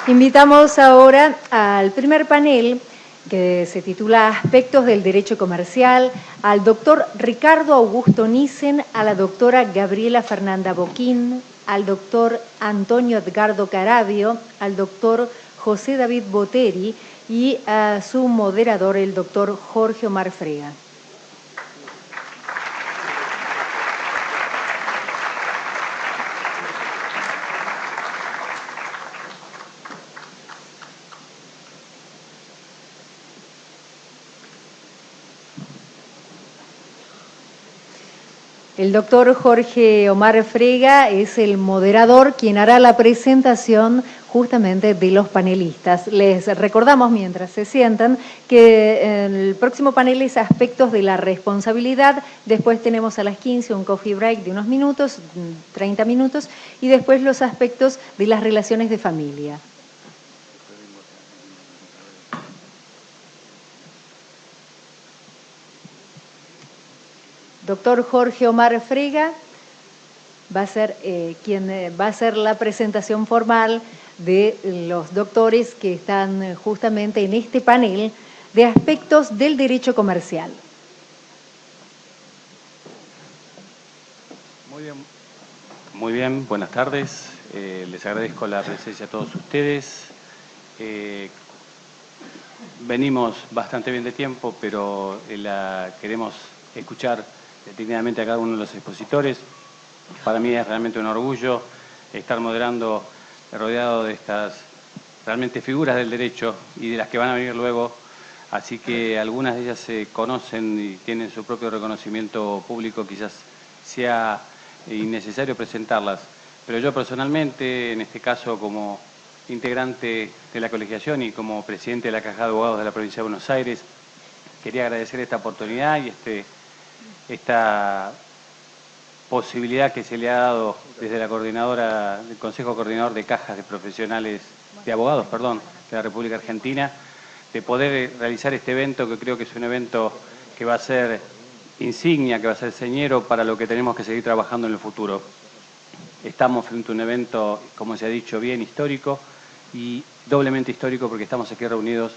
Invitamos ahora al primer panel que se titula Aspectos del Derecho Comercial, al doctor Ricardo Augusto Nissen, a la doctora Gabriela Fernanda Boquín, al doctor Antonio Edgardo Caravio, al doctor José David Boteri y a su moderador, el doctor Jorge Omar Frega. El doctor Jorge Omar Frega es el moderador quien hará la presentación justamente de los panelistas. Les recordamos, mientras se sientan, que el próximo panel es aspectos de la responsabilidad. Después tenemos a las 15 un coffee break de unos minutos, 30 minutos, y después los aspectos de las relaciones de familia. Doctor Jorge Omar Frega va a ser quien va a hacer la presentación formal de los doctores que están justamente en este panel de aspectos del derecho comercial. Muy bien, buenas tardes. Les agradezco la presencia a todos ustedes. Venimos bastante bien de tiempo, pero queremos escuchar detenidamente a cada uno de los expositores. Para mí es realmente un orgullo estar moderando rodeado de estas realmente figuras del derecho y de las que van a venir luego, así que algunas de ellas se conocen y tienen su propio reconocimiento público, quizás sea innecesario presentarlas, pero yo personalmente, en este caso como integrante de la colegiación y como presidente de la Caja de Abogados de la Provincia de Buenos Aires, quería agradecer esta oportunidad y esta posibilidad que se le ha dado desde la coordinadora, del Consejo Coordinador de Cajas de Profesionales, de Abogados, perdón, de la República Argentina, de poder realizar este evento, que creo que es un evento que va a ser insignia, que va a ser señero para lo que tenemos que seguir trabajando en el futuro. Estamos frente a un evento, como se ha dicho, bien histórico y doblemente histórico porque estamos aquí reunidos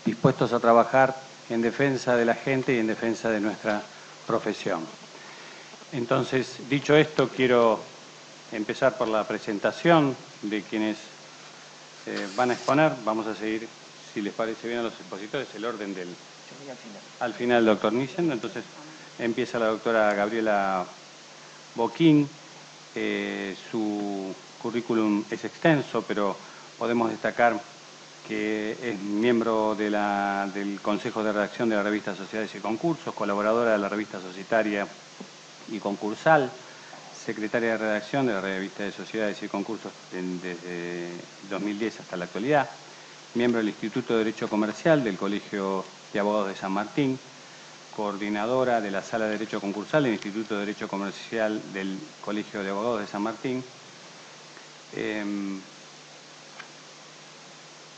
dispuestos a trabajar en defensa de la gente y en defensa de nuestra profesión. Entonces, dicho esto, quiero empezar por la presentación de quienes van a exponer. Vamos a seguir, si les parece bien a los expositores, el orden del... Al final, doctor Nissen. Entonces, empieza la doctora Gabriela Boquín. Su currículum es extenso, pero podemos destacar que es miembro del Consejo de Redacción de la revista Sociedades y Concursos, colaboradora de la revista Societaria y Concursal, secretaria de redacción de la revista de Sociedades y Concursos desde 2010 hasta la actualidad, miembro del Instituto de Derecho Comercial del Colegio de Abogados de San Martín, coordinadora de la Sala de Derecho Concursal del Instituto de Derecho Comercial del Colegio de Abogados de San Martín,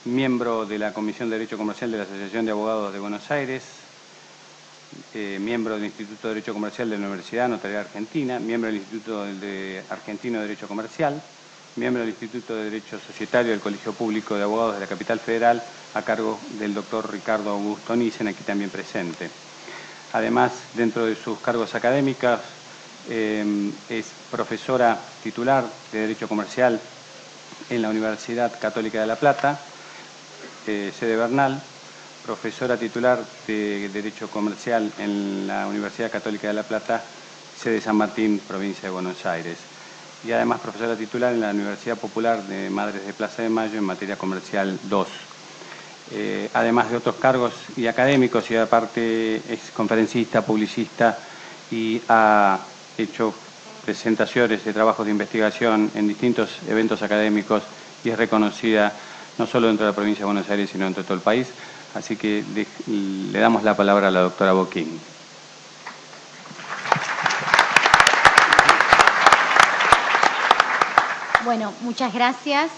miembro de la Comisión de Derecho Comercial de la Asociación de Abogados de Buenos Aires, miembro del Instituto de Derecho Comercial de la Universidad Notarial Argentina, miembro del Instituto Argentino de Derecho Comercial, miembro del Instituto de Derecho Societario del Colegio Público de Abogados de la Capital Federal, a cargo del doctor Ricardo Augusto Nissen, aquí también presente. Además, dentro de sus cargos académicos, es profesora titular de Derecho Comercial en la Universidad Católica de La Plata, sede Bernal, profesora titular de Derecho Comercial en la Universidad Católica de La Plata, sede San Martín, provincia de Buenos Aires. Y además profesora titular en la Universidad Popular de Madres de Plaza de Mayo en materia comercial 2. Además de otros cargos y académicos, y aparte es conferencista, publicista y ha hecho presentaciones de trabajos de investigación en distintos eventos académicos y es reconocida no solo dentro de la provincia de Buenos Aires, sino dentro de todo el país. Así que le damos la palabra a la doctora Boquín. Bueno, muchas gracias.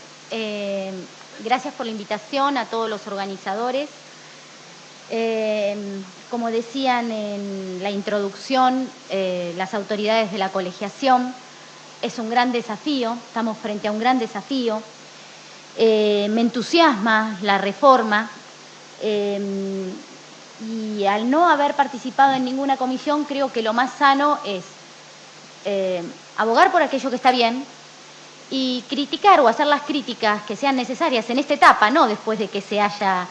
Gracias por la invitación a todos los organizadores. Como decían en la introducción, las autoridades de la colegiación, es un gran desafío, estamos frente a un gran desafío. Me entusiasma la reforma y al no haber participado en ninguna comisión creo que lo más sano es abogar por aquello que está bien y criticar o hacer las críticas que sean necesarias en esta etapa, no después de que se haya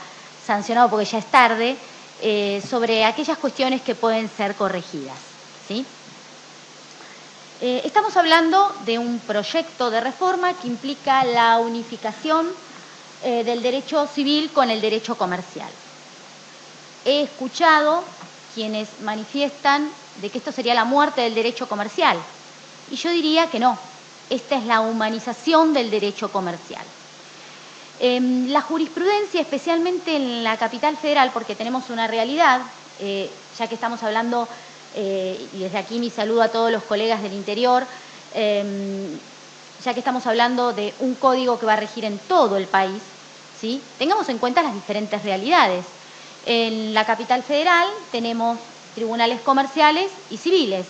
sancionado porque ya es tarde, sobre aquellas cuestiones que pueden ser corregidas, ¿sí? Estamos hablando de un proyecto de reforma que implica la unificación del derecho civil con el derecho comercial. He escuchado quienes manifiestan de que esto sería la muerte del derecho comercial y yo diría que no, esta es la humanización del derecho comercial. La jurisprudencia, especialmente en la capital federal, porque tenemos una realidad, ya que estamos hablando, y desde aquí mi saludo a todos los colegas del interior, ya que estamos hablando de un código que va a regir en todo el país, ¿sí? Tengamos en cuenta las diferentes realidades. En la capital federal tenemos tribunales comerciales y civiles.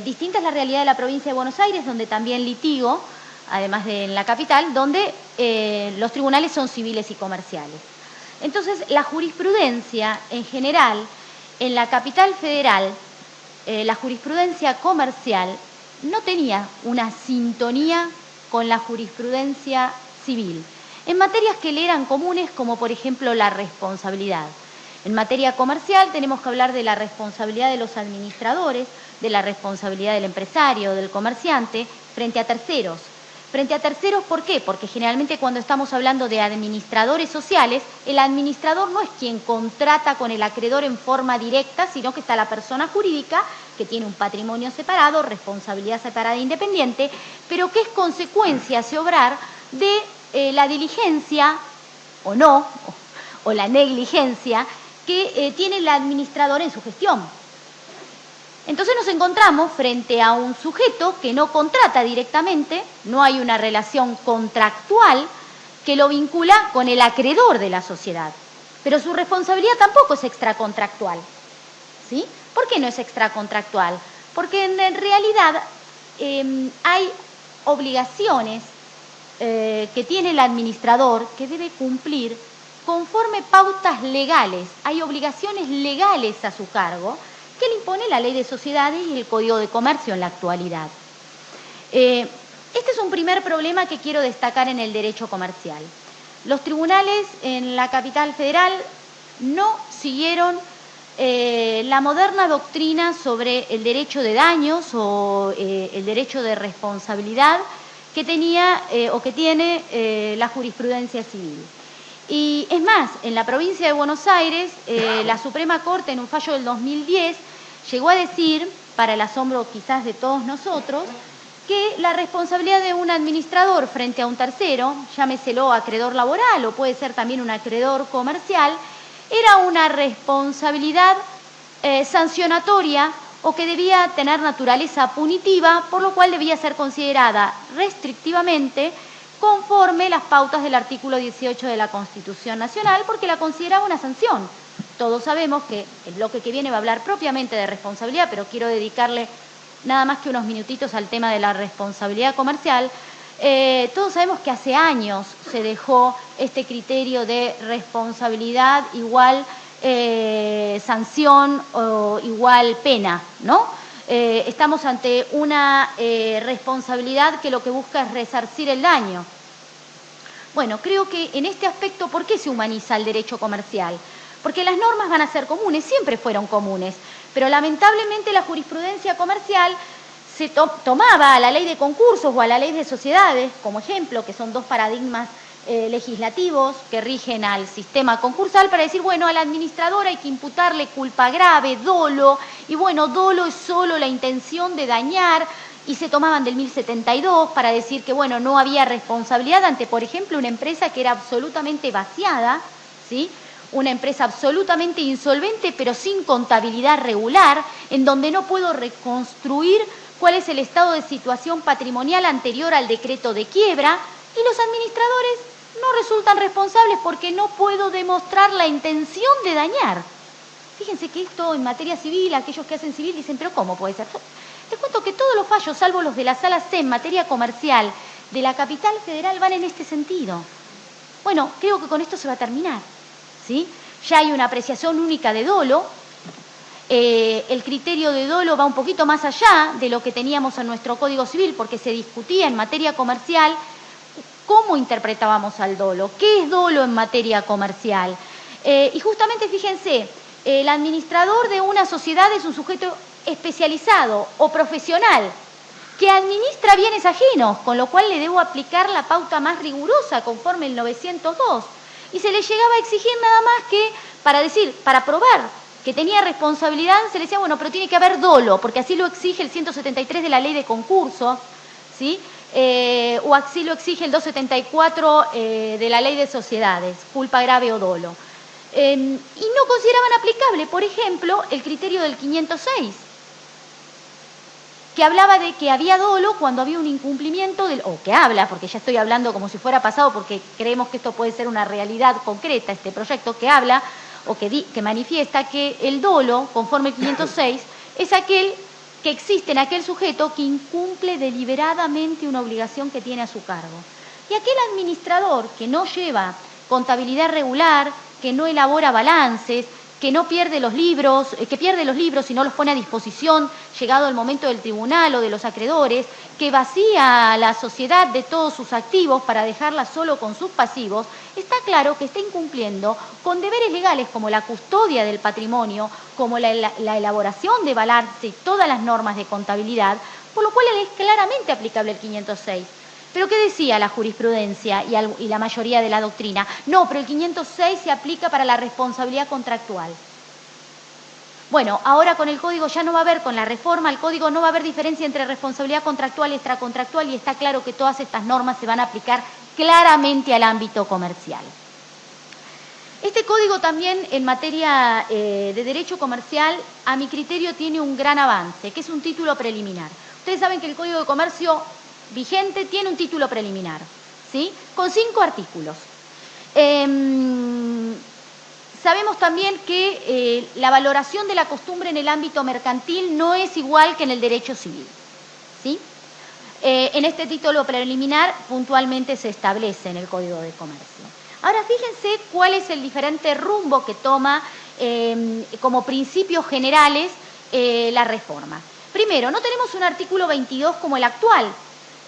Distinta es la realidad de la provincia de Buenos Aires, donde también litigo, además de en la capital, donde los tribunales son civiles y comerciales. Entonces, la jurisprudencia en general, en la capital federal, la jurisprudencia comercial no tenía una sintonía con la jurisprudencia civil, en materias que le eran comunes, como por ejemplo la responsabilidad. En materia comercial tenemos que hablar de la responsabilidad de los administradores, de la responsabilidad del empresario, del comerciante, frente a terceros. Frente a terceros, ¿por qué? Porque generalmente cuando estamos hablando de administradores sociales, el administrador no es quien contrata con el acreedor en forma directa, sino que está la persona jurídica que tiene un patrimonio separado, responsabilidad separada e independiente, pero que es consecuencia hacia obrar de la diligencia, o no, o la negligencia, que tiene el administrador en su gestión. Entonces nos encontramos frente a un sujeto que no contrata directamente, no hay una relación contractual que lo vincula con el acreedor de la sociedad, pero su responsabilidad tampoco es extracontractual, ¿sí? ¿Por qué no es extracontractual? Porque en realidad hay obligaciones que tiene el administrador que debe cumplir conforme pautas legales, hay obligaciones legales a su cargo, que le impone la Ley de Sociedades y el Código de Comercio en la actualidad. Este es un primer problema que quiero destacar en el derecho comercial. Los tribunales en la capital federal no siguieron la moderna doctrina sobre el derecho de daños o el derecho de responsabilidad que tenía o que tiene la jurisprudencia civil. Y es más, en la provincia de Buenos Aires, la Suprema Corte en un fallo del 2010 llegó a decir, para el asombro quizás de todos nosotros, que la responsabilidad de un administrador frente a un tercero, llámeselo acreedor laboral o puede ser también un acreedor comercial, era una responsabilidad sancionatoria o que debía tener naturaleza punitiva, por lo cual debía ser considerada restrictivamente conforme las pautas del artículo 18 de la Constitución Nacional, porque la consideraba una sanción. Todos sabemos que el bloque que viene va a hablar propiamente de responsabilidad, pero quiero dedicarle nada más que unos minutitos al tema de la responsabilidad comercial. Todos sabemos que hace años se dejó este criterio de responsabilidad igual sanción o igual pena, ¿no? Estamos ante una responsabilidad que lo que busca es resarcir el daño. Bueno, creo que en este aspecto, ¿por qué se humaniza el derecho comercial? Porque las normas van a ser comunes, siempre fueron comunes, pero lamentablemente la jurisprudencia comercial se tomaba a la ley de concursos o a la ley de sociedades, como ejemplo, que son dos paradigmas legislativos que rigen al sistema concursal, para decir, bueno, al administrador hay que imputarle culpa grave, dolo, y bueno, dolo es solo la intención de dañar, y se tomaban del 1072 para decir que, bueno, no había responsabilidad ante, por ejemplo, una empresa que era absolutamente vaciada, ¿sí? Una empresa absolutamente insolvente, pero sin contabilidad regular, en donde no puedo reconstruir cuál es el estado de situación patrimonial anterior al decreto de quiebra, y los administradores no resultan responsables porque no puedo demostrar la intención de dañar. Fíjense que esto en materia civil, aquellos que hacen civil dicen, pero ¿cómo puede ser? Les cuento que todos los fallos, salvo los de la Sala C en materia comercial, de la capital federal van en este sentido. Bueno, creo que con esto se va a terminar, ¿sí? Ya hay una apreciación única de dolo. El criterio de dolo va un poquito más allá de lo que teníamos en nuestro Código Civil, porque se discutía en materia comercial cómo interpretábamos al dolo, qué es dolo en materia comercial. Y justamente, fíjense, el administrador de una sociedad es un sujeto especializado o profesional que administra bienes ajenos, con lo cual le debo aplicar la pauta más rigurosa conforme el 902. Y se le llegaba a exigir nada más que, para probar que tenía responsabilidad, se le decía, bueno, pero tiene que haber dolo, porque así lo exige el 173 de la Ley de Concurso, ¿sí? O así lo exige el 274 de la Ley de Sociedades, culpa grave o dolo. Y no consideraban aplicable, por ejemplo, el criterio del 506, que hablaba de que había dolo cuando había un incumplimiento, o que habla, porque ya estoy hablando como si fuera pasado, porque creemos que esto puede ser una realidad concreta, este proyecto que habla, o que manifiesta que el dolo, conforme el 506, es aquel que existe en aquel sujeto que incumple deliberadamente una obligación que tiene a su cargo. Y aquel administrador que no lleva contabilidad regular, que no elabora balances, que no pierde los libros, que pierde los libros y no los pone a disposición llegado el momento del tribunal o de los acreedores, que vacía a la sociedad de todos sus activos para dejarla solo con sus pasivos, está claro que está incumpliendo con deberes legales como la custodia del patrimonio, como la elaboración de balance y todas las normas de contabilidad, por lo cual es claramente aplicable el 506. ¿Pero qué decía la jurisprudencia y la mayoría de la doctrina? No, pero el 506 se aplica para la responsabilidad contractual. Bueno, ahora con el Código ya no va a haber, con la reforma al Código no va a haber diferencia entre responsabilidad contractual y extracontractual, y está claro que todas estas normas se van a aplicar claramente al ámbito comercial. Este Código también en materia de derecho comercial, a mi criterio, tiene un gran avance, que es un título preliminar. Ustedes saben que el Código de Comercio vigente tiene un título preliminar, ¿sí? Con 5 artículos. Sabemos también que la valoración de la costumbre en el ámbito mercantil no es igual que en el derecho civil, ¿sí? En este título preliminar puntualmente se establece en el Código de Comercio. Ahora fíjense cuál es el diferente rumbo que toma como principios generales la reforma. Primero, no tenemos un artículo 22 como el actual.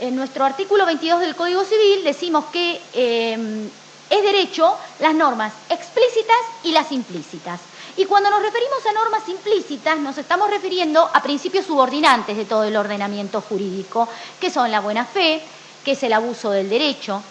En nuestro artículo 22 del Código Civil decimos que es derecho las normas explícitas y las implícitas. Y cuando nos referimos a normas implícitas, nos estamos refiriendo a principios subordinantes de todo el ordenamiento jurídico, que son la buena fe, que es el abuso del derecho.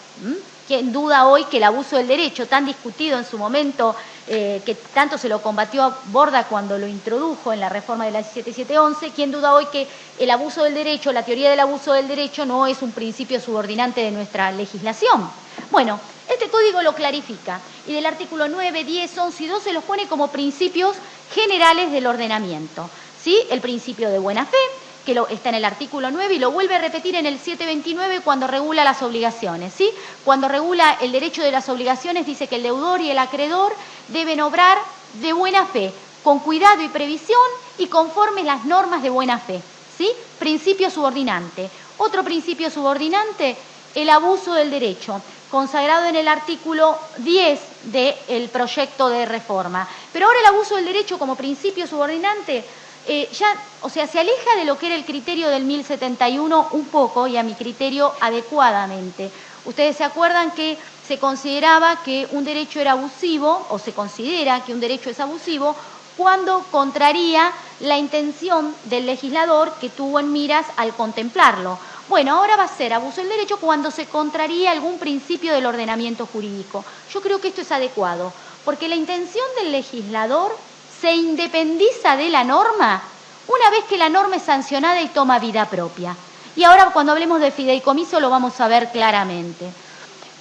¿Quién duda hoy que el abuso del derecho, tan discutido en su momento, que tanto se lo combatió a Borda cuando lo introdujo en la reforma de la 7711, quién duda hoy que el abuso del derecho, la teoría del abuso del derecho no es un principio subordinante de nuestra legislación? Bueno, este código lo clarifica y del artículo 9, 10, 11 y 12 los pone como principios generales del ordenamiento, ¿sí? El principio de buena fe, que está en el artículo 9 y lo vuelve a repetir en el 729 cuando regula las obligaciones, ¿sí? Cuando regula el derecho de las obligaciones dice que el deudor y el acreedor deben obrar de buena fe, con cuidado y previsión y conforme las normas de buena fe, ¿sí? Principio subordinante. Otro principio subordinante, el abuso del derecho, consagrado en el artículo 10 del proyecto de reforma. Pero ahora el abuso del derecho como principio subordinante se aleja de lo que era el criterio del 1071 un poco y a mi criterio adecuadamente. Ustedes se acuerdan que se consideraba que un derecho era abusivo, o se considera que un derecho es abusivo, cuando contraría la intención del legislador que tuvo en miras al contemplarlo. Bueno, ahora va a ser abuso del derecho cuando se contraría algún principio del ordenamiento jurídico. Yo creo que esto es adecuado, porque la intención del legislador se independiza de la norma una vez que la norma es sancionada y toma vida propia. Y ahora cuando hablemos de fideicomiso lo vamos a ver claramente.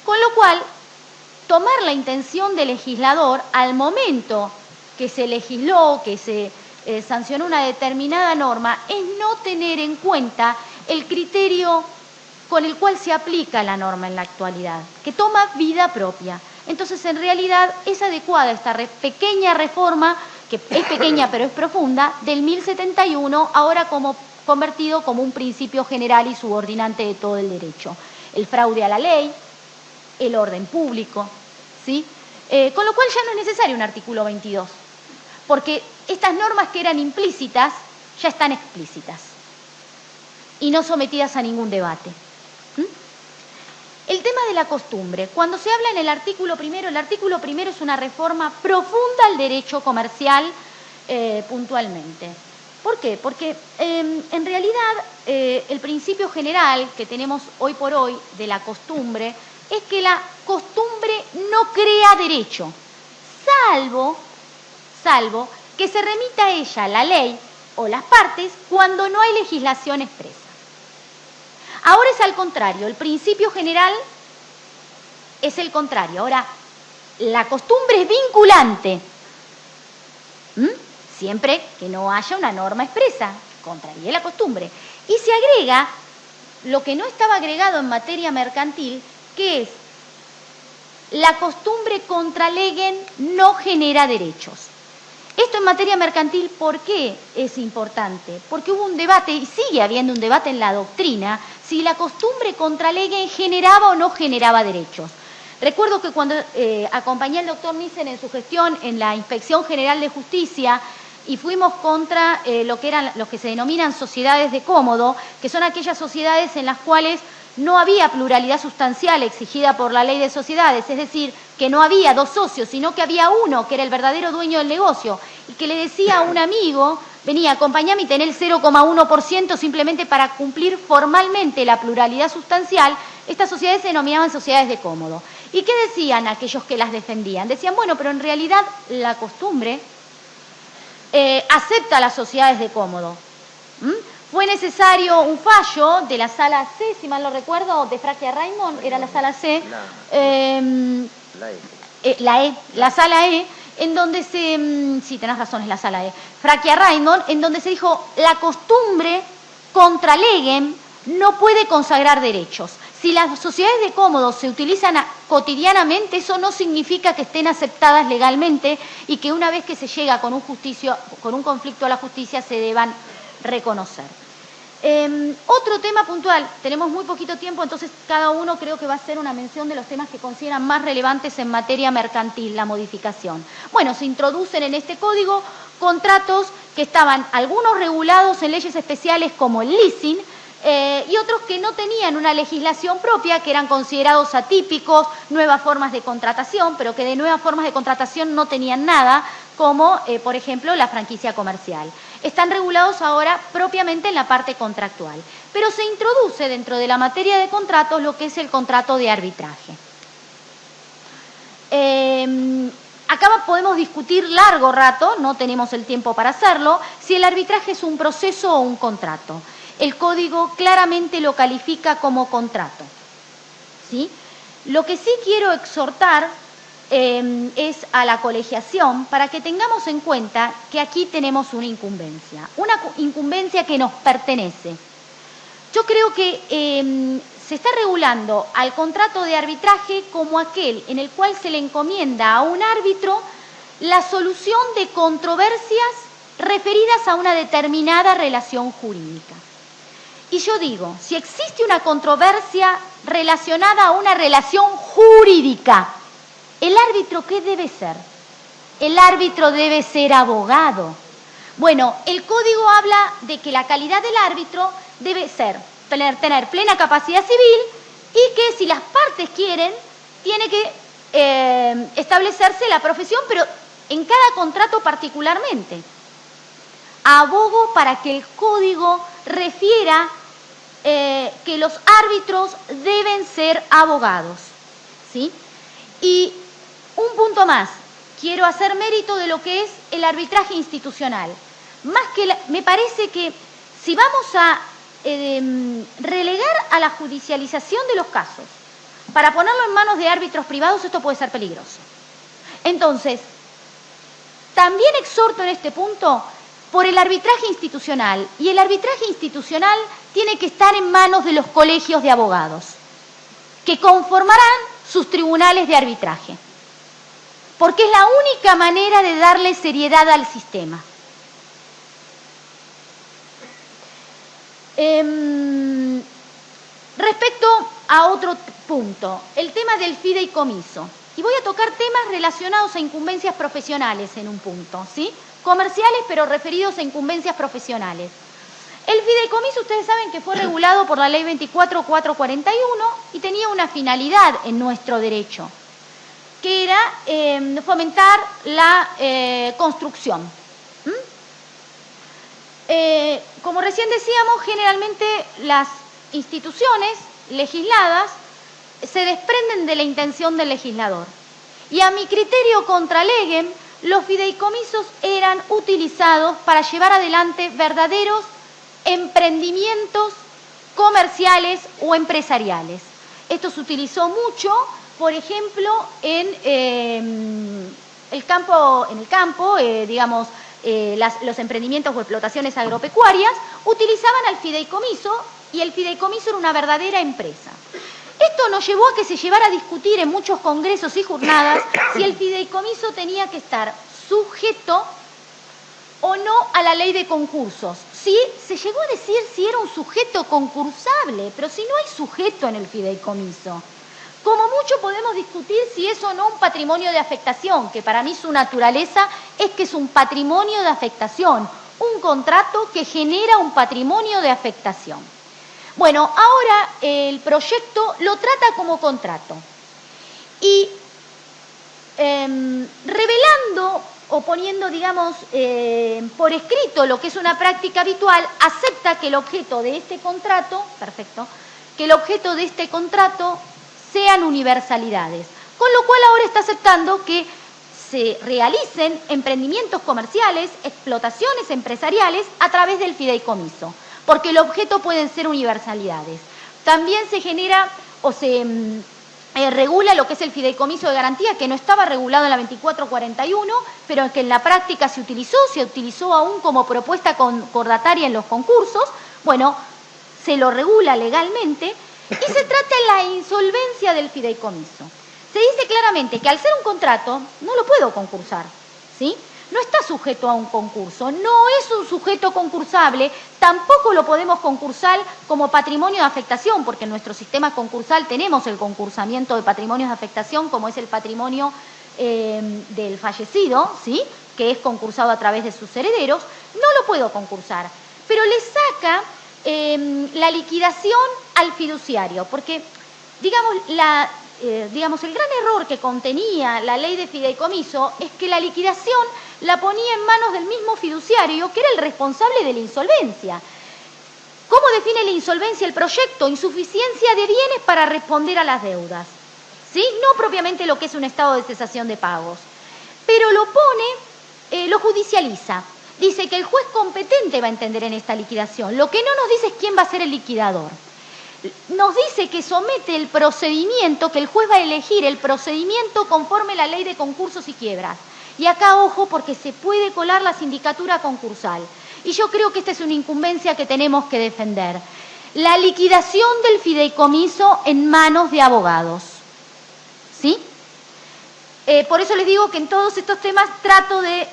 Con lo cual, tomar la intención del legislador al momento que se legisló, que se sancionó una determinada norma, es no tener en cuenta el criterio con el cual se aplica la norma en la actualidad, que toma vida propia. Entonces, en realidad, es adecuada esta pequeña reforma, que es pequeña pero es profunda, del 1071, ahora convertido como un principio general y subordinante de todo el derecho. el fraude a la ley, el orden público, ¿sí? Con lo cual ya no es necesario un artículo 22, porque estas normas que eran implícitas ya están explícitas y no sometidas a ningún debate. El tema de la costumbre. Cuando se habla en el artículo primero es una reforma profunda al derecho comercial puntualmente. ¿Por qué? Porque en realidad el principio general que tenemos hoy por hoy de la costumbre es que la costumbre no crea derecho, salvo que se remita a ella la ley o las partes cuando no hay legislación expresa. Ahora es al contrario, el principio general es el contrario. Ahora, la costumbre es vinculante, siempre que no haya una norma expresa, contraría la costumbre. Y se agrega lo que no estaba agregado en materia mercantil, que es la costumbre contra legem no genera derechos. Esto en materia mercantil, ¿por qué es importante? Porque hubo un debate, y sigue habiendo un debate en la doctrina, si la costumbre contra legem generaba o no generaba derechos. Recuerdo que cuando acompañé al doctor Nissen en su gestión en la Inspección General de Justicia y fuimos contra lo que se denominan sociedades de cómodo, que son aquellas sociedades en las cuales no había pluralidad sustancial exigida por la ley de sociedades, es decir, que no había dos socios, sino que había uno que era el verdadero dueño del negocio y que le decía a un amigo, venía, acompáñame y ten el 0,1% simplemente para cumplir formalmente la pluralidad sustancial. Estas sociedades se denominaban sociedades de cómodo. ¿Y qué decían aquellos que las defendían? Decían, bueno, pero en realidad la costumbre acepta las sociedades de cómodo. Fue necesario un fallo de la sala C, si mal no recuerdo, de Fracchia Raimond, era la sala C, la sala E, en donde sí, tenés razón, es la sala E, Fracchia Raimond, en donde se dijo, la costumbre contra legem no puede consagrar derechos. Si las sociedades de cómodos se utilizan cotidianamente, eso no significa que estén aceptadas legalmente y que una vez que se llega con un conflicto a la justicia se deban reconocer. Otro tema puntual, tenemos muy poquito tiempo, entonces cada uno creo que va a hacer una mención de los temas que consideran más relevantes en materia mercantil, la modificación. Bueno, se introducen en este código contratos que estaban algunos regulados en leyes especiales como el leasing, y otros que no tenían una legislación propia, que eran considerados atípicos, nuevas formas de contratación, pero que de nuevas formas de contratación no tenían nada, como por ejemplo la franquicia comercial. Están regulados ahora propiamente en la parte contractual, pero se introduce dentro de la materia de contratos lo que es el contrato de arbitraje. Acá podemos discutir largo rato, no tenemos el tiempo para hacerlo, si el arbitraje es un proceso o un contrato. El código claramente lo califica como contrato, ¿sí? Lo que sí quiero exhortar es a la colegiación para que tengamos en cuenta que aquí tenemos una incumbencia que nos pertenece. Yo creo que se está regulando al contrato de arbitraje como aquel en el cual se le encomienda a un árbitro la solución de controversias referidas a una determinada relación jurídica. Y yo digo, si existe una controversia relacionada a una relación jurídica, ¿el árbitro qué debe ser? El árbitro debe ser abogado. Bueno, el código habla de que la calidad del árbitro debe ser tener plena capacidad civil y que si las partes quieren, tiene que establecerse la profesión, pero en cada contrato particularmente. Abogo para que el código refiera que los árbitros deben ser abogados, ¿sí? Y un punto más, quiero hacer mérito de lo que es el arbitraje institucional. Me parece que si vamos a relegar a la judicialización de los casos para ponerlo en manos de árbitros privados, esto puede ser peligroso. Entonces, también exhorto en este punto por el arbitraje institucional, y el arbitraje institucional tiene que estar en manos de los colegios de abogados, que conformarán sus tribunales de arbitraje, porque es la única manera de darle seriedad al sistema. Respecto a otro punto, el tema del fideicomiso. Y voy a tocar temas relacionados a incumbencias profesionales en un punto, ¿sí? Comerciales, pero referidos a incumbencias profesionales. El fideicomiso, ustedes saben que fue regulado por la Ley 24.441 y tenía una finalidad en nuestro derecho, que era fomentar la construcción. Como recién decíamos, generalmente las instituciones legisladas se desprenden de la intención del legislador. Y a mi criterio contra legem, los fideicomisos eran utilizados para llevar adelante verdaderos emprendimientos comerciales o empresariales. Esto se utilizó mucho, por ejemplo, en el campo, digamos, los emprendimientos o explotaciones agropecuarias utilizaban al fideicomiso y el fideicomiso era una verdadera empresa. Esto nos llevó a que se llevara a discutir en muchos congresos y jornadas si el fideicomiso tenía que estar sujeto o no a la ley de concursos. Sí, se llegó a decir si era un sujeto concursable, pero si no hay sujeto en el fideicomiso. Como mucho podemos discutir si es o no un patrimonio de afectación, que para mí su naturaleza es que es un patrimonio de afectación, un contrato que genera un patrimonio de afectación. Bueno, ahora el proyecto lo trata como contrato y revelando o poniendo, digamos, por escrito lo que es una práctica habitual, acepta que el objeto de este contrato, que el objeto de este contrato sean universalidades, con lo cual ahora está aceptando que se realicen emprendimientos comerciales, explotaciones empresariales a través del fideicomiso, porque el objeto pueden ser universalidades. También se genera o se regula lo que es el fideicomiso de garantía, que no estaba regulado en la 2441, pero que en la práctica se utilizó aún como propuesta concordataria en los concursos. Bueno, se lo regula legalmente y se trata de la insolvencia del fideicomiso. Se dice claramente que al ser un contrato no lo puedo concursar, ¿sí? No está sujeto a un concurso, no es un sujeto concursable, tampoco lo podemos concursar como patrimonio de afectación, porque en nuestro sistema concursal tenemos el concursamiento de patrimonios de afectación, como es el patrimonio del fallecido, ¿sí? Que es concursado a través de sus herederos, no lo puedo concursar, pero le saca la liquidación al fiduciario, porque, digamos, el gran error que contenía la ley de fideicomiso es que la liquidación la ponía en manos del mismo fiduciario, que era el responsable de la insolvencia. ¿Cómo define la insolvencia el proyecto? Insuficiencia de bienes para responder a las deudas, ¿sí? No propiamente lo que es un estado de cesación de pagos, pero lo pone, lo judicializa. Dice que el juez competente va a entender en esta liquidación. Lo que no nos dice es quién va a ser el liquidador. Nos dice que somete el procedimiento, que el juez va a elegir el procedimiento conforme la ley de concursos y quiebras. Y acá, ojo, porque se puede colar la sindicatura concursal. Y yo creo que esta es una incumbencia que tenemos que defender. La liquidación del fideicomiso en manos de abogados, ¿sí? Por eso les digo que en todos estos temas trato de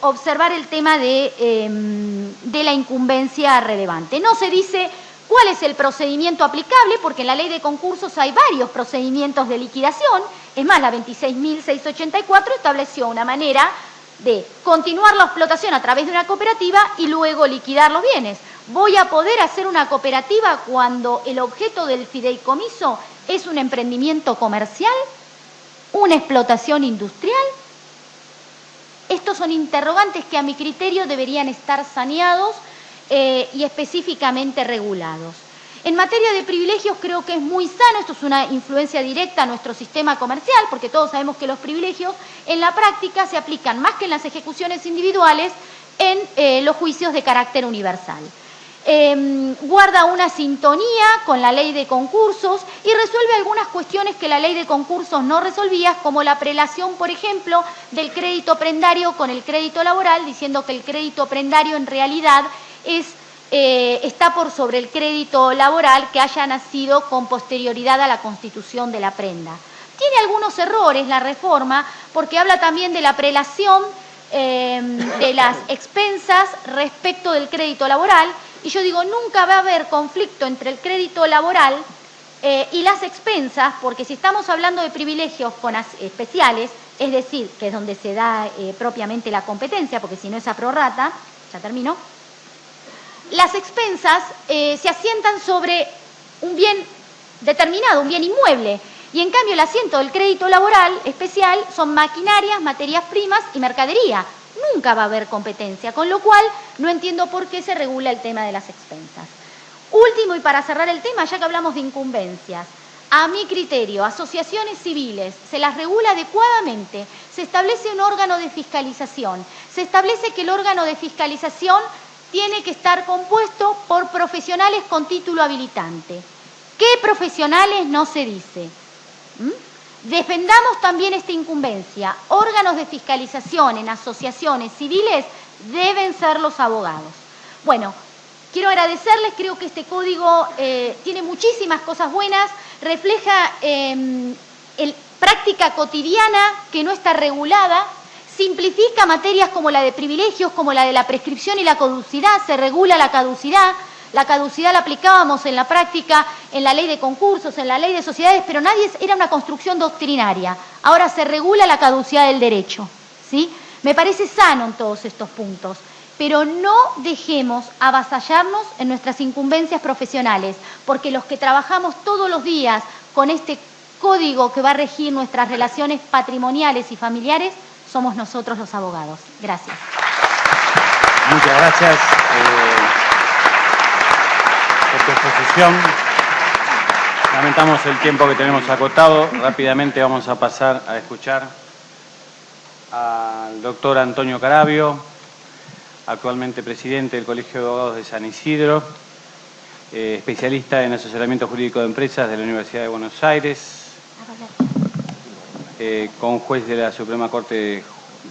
observar el tema de la incumbencia relevante. No se dice cuál es el procedimiento aplicable, porque en la ley de concursos hay varios procedimientos de liquidación. Es más, la 26.684 estableció una manera de continuar la explotación a través de una cooperativa y luego liquidar los bienes. ¿Voy a poder hacer una cooperativa cuando el objeto del fideicomiso es un emprendimiento comercial, una explotación industrial? Estos son interrogantes que a mi criterio deberían estar saneados y específicamente regulados. En materia de privilegios creo que es muy sano, esto es una influencia directa a nuestro sistema comercial, porque todos sabemos que los privilegios en la práctica se aplican más que en las ejecuciones individuales en los juicios de carácter universal. Guarda una sintonía con la ley de concursos y resuelve algunas cuestiones que la ley de concursos no resolvía, como la prelación, por ejemplo, del crédito prendario con el crédito laboral, diciendo que el crédito prendario en realidad está por sobre el crédito laboral que haya nacido con posterioridad a la constitución de la prenda. Tiene algunos errores la reforma, porque habla también de la prelación de las expensas respecto del crédito laboral, y yo digo, nunca va a haber conflicto entre el crédito laboral Y las expensas, porque si estamos hablando de privilegios especiales, es decir, que es donde se da propiamente la competencia, porque si no es a prorrata, ya termino, las expensas se asientan sobre un bien determinado, un bien inmueble, y en cambio el asiento del crédito laboral especial son maquinarias, materias primas y mercadería. Nunca va a haber competencia, con lo cual no entiendo por qué se regula el tema de las expensas. Último, y para cerrar el tema, ya que hablamos de incumbencias, a mi criterio, asociaciones civiles se las regula adecuadamente, se establece un órgano de fiscalización, se establece que el órgano de fiscalización tiene que estar compuesto por profesionales con título habilitante. ¿Qué profesionales? No se dice. Defendamos también esta incumbencia. Órganos de fiscalización en asociaciones civiles deben ser los abogados. Bueno, quiero agradecerles, creo que este código tiene muchísimas cosas buenas, refleja práctica cotidiana que no está regulada, simplifica materias como la de privilegios, como la de la prescripción y la caducidad, se regula la caducidad la aplicábamos en la práctica, en la ley de concursos, en la ley de sociedades, pero era una construcción doctrinaria. Ahora se regula la caducidad del derecho, ¿sí? Me parece sano en todos estos puntos, pero no dejemos avasallarnos en nuestras incumbencias profesionales, porque los que trabajamos todos los días con este código que va a regir nuestras relaciones patrimoniales y familiares, somos nosotros los abogados. Gracias. Muchas gracias por tu exposición. Lamentamos el tiempo que tenemos acotado. Rápidamente vamos a pasar a escuchar al doctor Antonio Caravio, actualmente presidente del Colegio de Abogados de San Isidro, especialista en asesoramiento jurídico de empresas de la Universidad de Buenos Aires, con juez de la Suprema Corte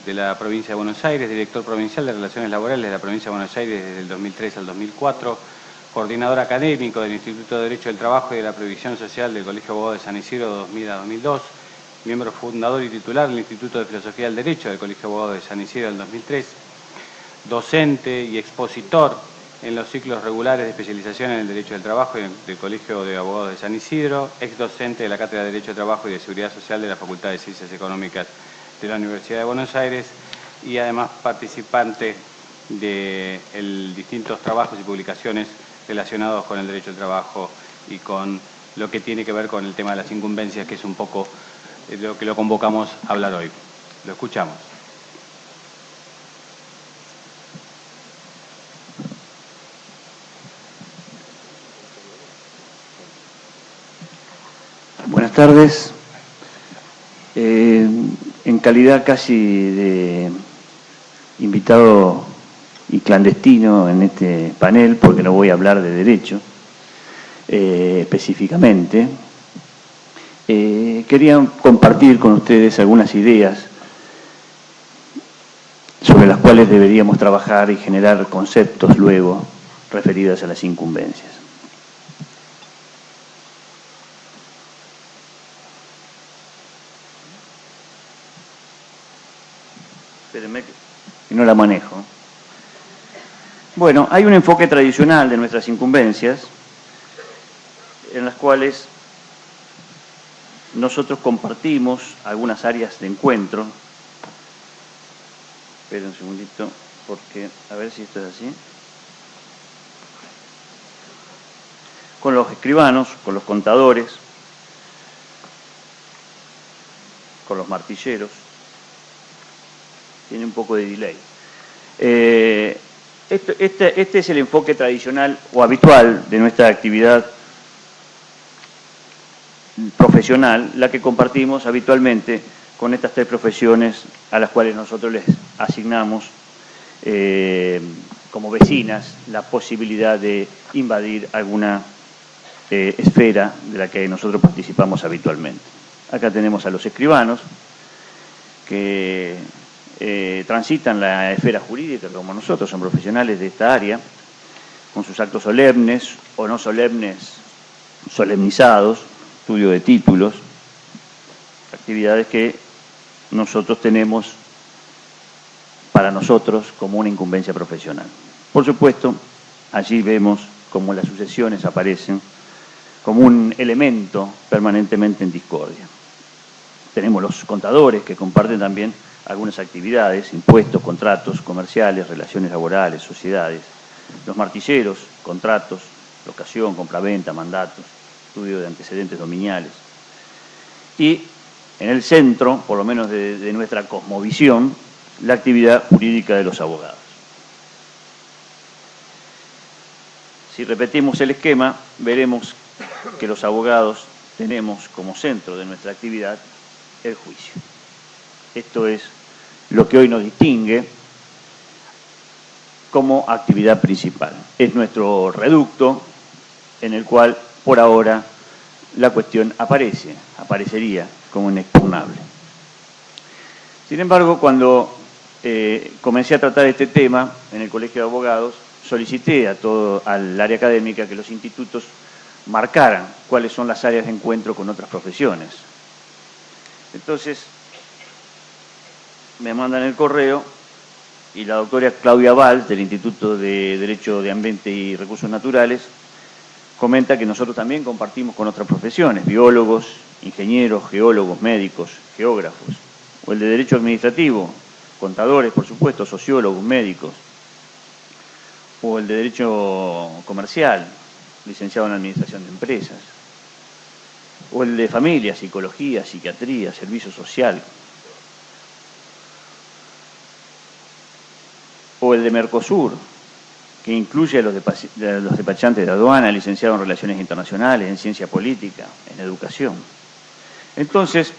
de la Provincia de Buenos Aires, director provincial de Relaciones Laborales de la Provincia de Buenos Aires desde el 2003 al 2004, coordinador académico del Instituto de Derecho del Trabajo y de la Previsión Social del Colegio de Abogados de San Isidro 2000 a 2002, miembro fundador y titular del Instituto de Filosofía del Derecho del Colegio de Abogados de San Isidro del 2003, docente y expositor en los ciclos regulares de especialización en el Derecho del Trabajo del Colegio de Abogados de San Isidro, ex docente de la Cátedra de Derecho del Trabajo y de Seguridad Social de la Facultad de Ciencias Económicas de la Universidad de Buenos Aires y además participante de distintos trabajos y publicaciones relacionados con el derecho del trabajo y con lo que tiene que ver con el tema de las incumbencias, que es un poco lo que lo convocamos a hablar hoy. Lo escuchamos. Buenas tardes. En calidad casi de invitado y clandestino en este panel, porque no voy a hablar de derecho específicamente, quería compartir con ustedes algunas ideas sobre las cuales deberíamos trabajar y generar conceptos luego referidos a las incumbencias. Espérenme que no la manejo. Bueno, hay un enfoque tradicional de nuestras incumbencias en las cuales nosotros compartimos algunas áreas de encuentro. Esperen un segundito, porque a ver si esto es así. Con los escribanos, con los contadores, con los martilleros. Tiene un poco de delay. Este es el enfoque tradicional o habitual de nuestra actividad profesional, la que compartimos habitualmente con estas tres profesiones a las cuales nosotros les asignamos como vecinas la posibilidad de invadir alguna esfera de la que nosotros participamos habitualmente. Acá tenemos a los escribanos que transitan la esfera jurídica como nosotros, son profesionales de esta área, con sus actos solemnes o no solemnes, solemnizados, estudio de títulos, actividades que nosotros tenemos para nosotros como una incumbencia profesional. Por supuesto, allí vemos cómo las sucesiones aparecen como un elemento permanentemente en discordia. Tenemos los contadores que comparten también algunas actividades, impuestos, contratos comerciales, relaciones laborales, sociedades. Los martilleros, contratos, locación, compraventa, mandatos, estudio de antecedentes dominiales. Y en el centro, por lo menos de nuestra cosmovisión, la actividad jurídica de los abogados. Si repetimos el esquema, veremos que los abogados tenemos como centro de nuestra actividad el juicio. Esto es lo que hoy nos distingue como actividad principal. Es nuestro reducto en el cual, por ahora, la cuestión aparecería como inexpugnable. Sin embargo, cuando comencé a tratar este tema en el Colegio de Abogados, solicité al área académica que los institutos marcaran cuáles son las áreas de encuentro con otras profesiones. Entonces, me mandan el correo y la doctora Claudia Valls, del Instituto de Derecho de Ambiente y Recursos Naturales, comenta que nosotros también compartimos con otras profesiones, biólogos, ingenieros, geólogos, médicos, geógrafos, o el de Derecho Administrativo, contadores, por supuesto, sociólogos, médicos, o el de Derecho Comercial, licenciado en Administración de Empresas, o el de Familia, Psicología, Psiquiatría, Servicio Social, o el de Mercosur, que incluye a los despachantes de aduana, licenciados en Relaciones Internacionales, en Ciencia Política, en Educación. Entonces,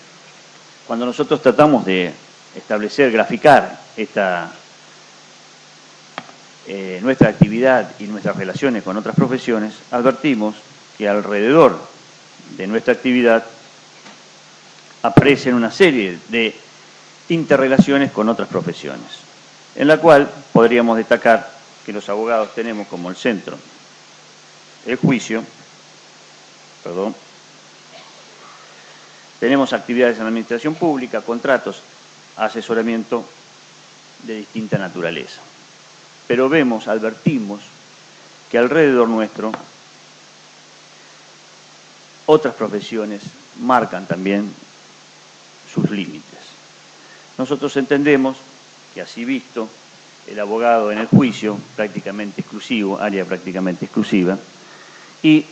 cuando nosotros tratamos de establecer, graficar nuestra actividad y nuestras relaciones con otras profesiones, advertimos que alrededor de nuestra actividad aparecen una serie de interrelaciones con otras profesiones, en la cual podríamos destacar que los abogados tenemos como el centro el juicio, tenemos actividades en la administración pública, contratos, asesoramiento de distinta naturaleza. Pero advertimos que alrededor nuestro otras profesiones marcan también sus límites. Nosotros entendemos que así visto, el abogado en el juicio, prácticamente exclusivo, área prácticamente exclusiva, y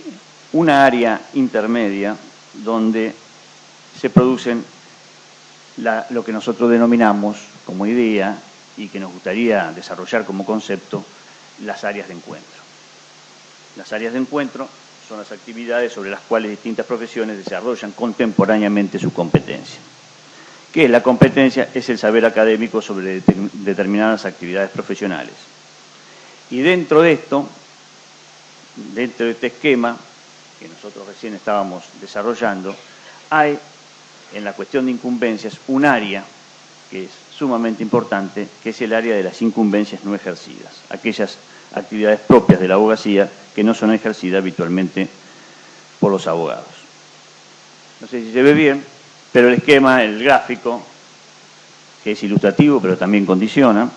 una área intermedia donde se producen lo que nosotros denominamos como idea y que nos gustaría desarrollar como concepto, las áreas de encuentro. Las áreas de encuentro son las actividades sobre las cuales distintas profesiones desarrollan contemporáneamente su competencia. ¿Qué es la competencia? Es el saber académico sobre determinadas actividades profesionales. Y dentro de esto, dentro de este esquema que nosotros recién estábamos desarrollando, hay en la cuestión de incumbencias un área que es sumamente importante, que es el área de las incumbencias no ejercidas, aquellas actividades propias de la abogacía que no son ejercidas habitualmente por los abogados. No sé si se ve bien, pero el esquema, el gráfico, que es ilustrativo pero también condiciona,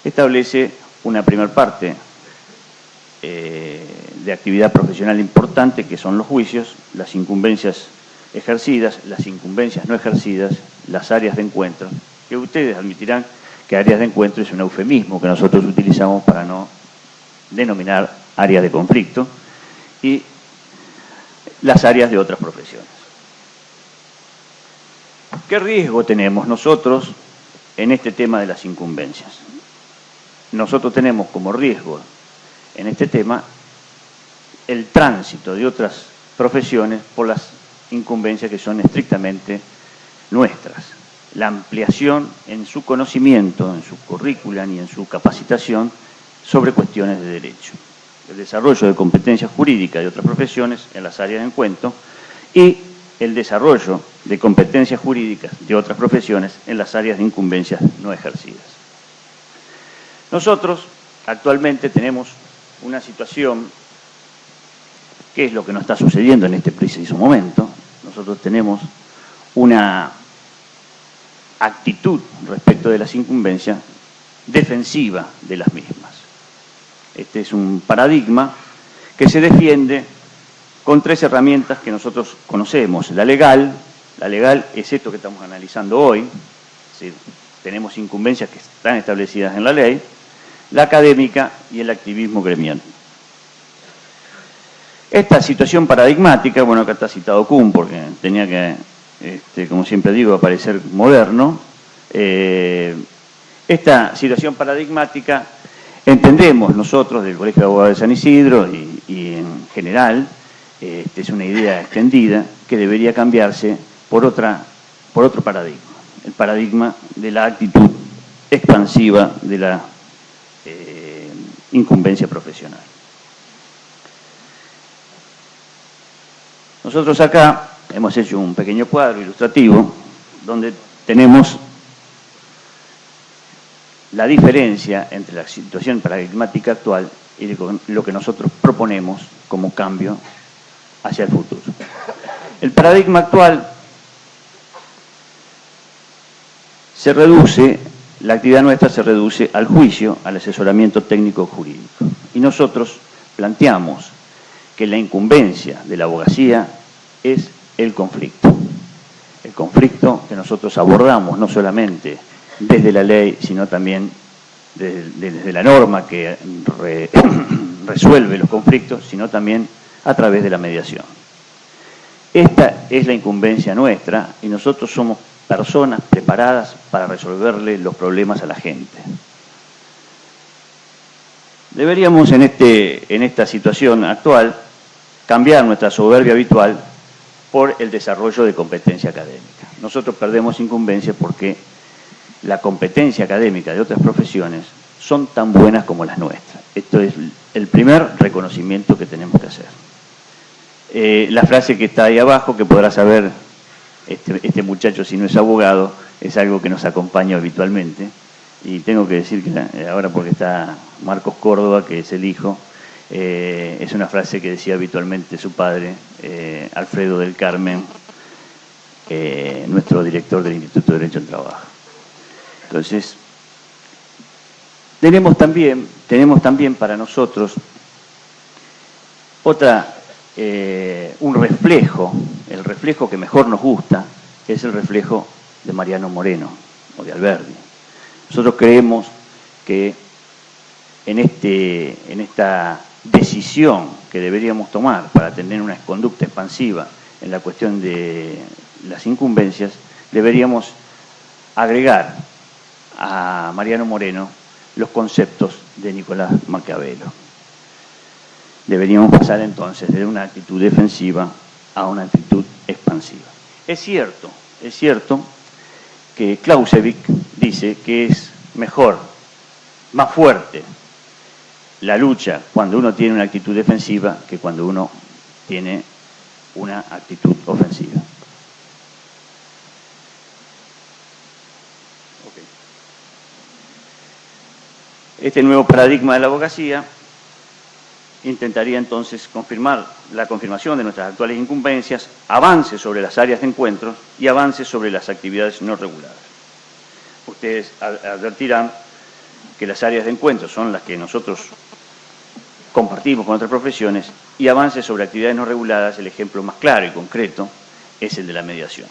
establece una primera parte de actividad profesional importante, que son los juicios, las incumbencias ejercidas, las incumbencias no ejercidas, las áreas de encuentro, que ustedes admitirán que áreas de encuentro es un eufemismo que nosotros utilizamos para no denominar áreas de conflicto, y las áreas de otras profesiones. ¿Qué riesgo tenemos nosotros en este tema de las incumbencias? Nosotros tenemos como riesgo en este tema el tránsito de otras profesiones por las incumbencias que son estrictamente nuestras. La ampliación en su conocimiento, en su currícula y en su capacitación sobre cuestiones de derecho. El desarrollo de competencias jurídicas de otras profesiones en las áreas de encuentro y el desarrollo de competencias jurídicas de otras profesiones en las áreas de incumbencias no ejercidas. Nosotros actualmente tenemos una situación, que es lo que nos está sucediendo en este preciso momento. Nosotros tenemos una actitud respecto de las incumbencias defensiva de las mismas. Este es un paradigma que se defiende con 3 herramientas que nosotros conocemos. La legal es esto que estamos analizando hoy, es decir, tenemos incumbencias que están establecidas en la ley, la académica y el activismo gremial. Esta situación paradigmática, bueno, acá está citado Kuhn porque tenía que, como siempre digo, aparecer moderno. Esta situación paradigmática entendemos nosotros del Colegio de Abogados de San Isidro y en general, es una idea extendida que debería cambiarse por otro paradigma, el paradigma de la actitud expansiva de la incumbencia profesional. Nosotros acá hemos hecho un pequeño cuadro ilustrativo donde tenemos la diferencia entre la situación paradigmática actual y lo que nosotros proponemos como cambio hacia el futuro. El paradigma actual la actividad nuestra se reduce al juicio, al asesoramiento técnico jurídico. Y nosotros planteamos que la incumbencia de la abogacía es el conflicto. El conflicto que nosotros abordamos no solamente desde la ley, sino también desde la norma que resuelve los conflictos, sino también a través de la mediación. Esta es la incumbencia nuestra y nosotros somos personas preparadas para resolverle los problemas a la gente. Deberíamos en esta situación actual cambiar nuestra soberbia habitual por el desarrollo de competencia académica. Nosotros perdemos incumbencia porque la competencia académica de otras profesiones son tan buenas como las nuestras. Esto es el primer reconocimiento que tenemos que hacer. La frase que está ahí abajo, que podrá saber este muchacho si no es abogado, es algo que nos acompaña habitualmente. Y tengo que decir que ahora porque está Marcos Córdoba, que es el hijo, es una frase que decía habitualmente su padre, Alfredo del Carmen, nuestro director del Instituto de Derecho del Trabajo. Entonces, tenemos también para nosotros un reflejo, el reflejo que mejor nos gusta, es el reflejo de Mariano Moreno o de Alberdi. Nosotros creemos que en esta decisión que deberíamos tomar para tener una conducta expansiva en la cuestión de las incumbencias, deberíamos agregar a Mariano Moreno los conceptos de Nicolás Maquiavelo. Deberíamos pasar entonces de una actitud defensiva a una actitud expansiva. Es cierto que Clausewitz dice que es mejor, más fuerte la lucha cuando uno tiene una actitud defensiva que cuando uno tiene una actitud ofensiva. Este nuevo paradigma de la abogacía intentaría entonces confirmar la confirmación de nuestras actuales incumbencias, avance sobre las áreas de encuentro y avance sobre las actividades no reguladas. Ustedes advertirán que las áreas de encuentro son las que nosotros compartimos con otras profesiones y avance sobre actividades no reguladas, el ejemplo más claro y concreto es el de la mediación.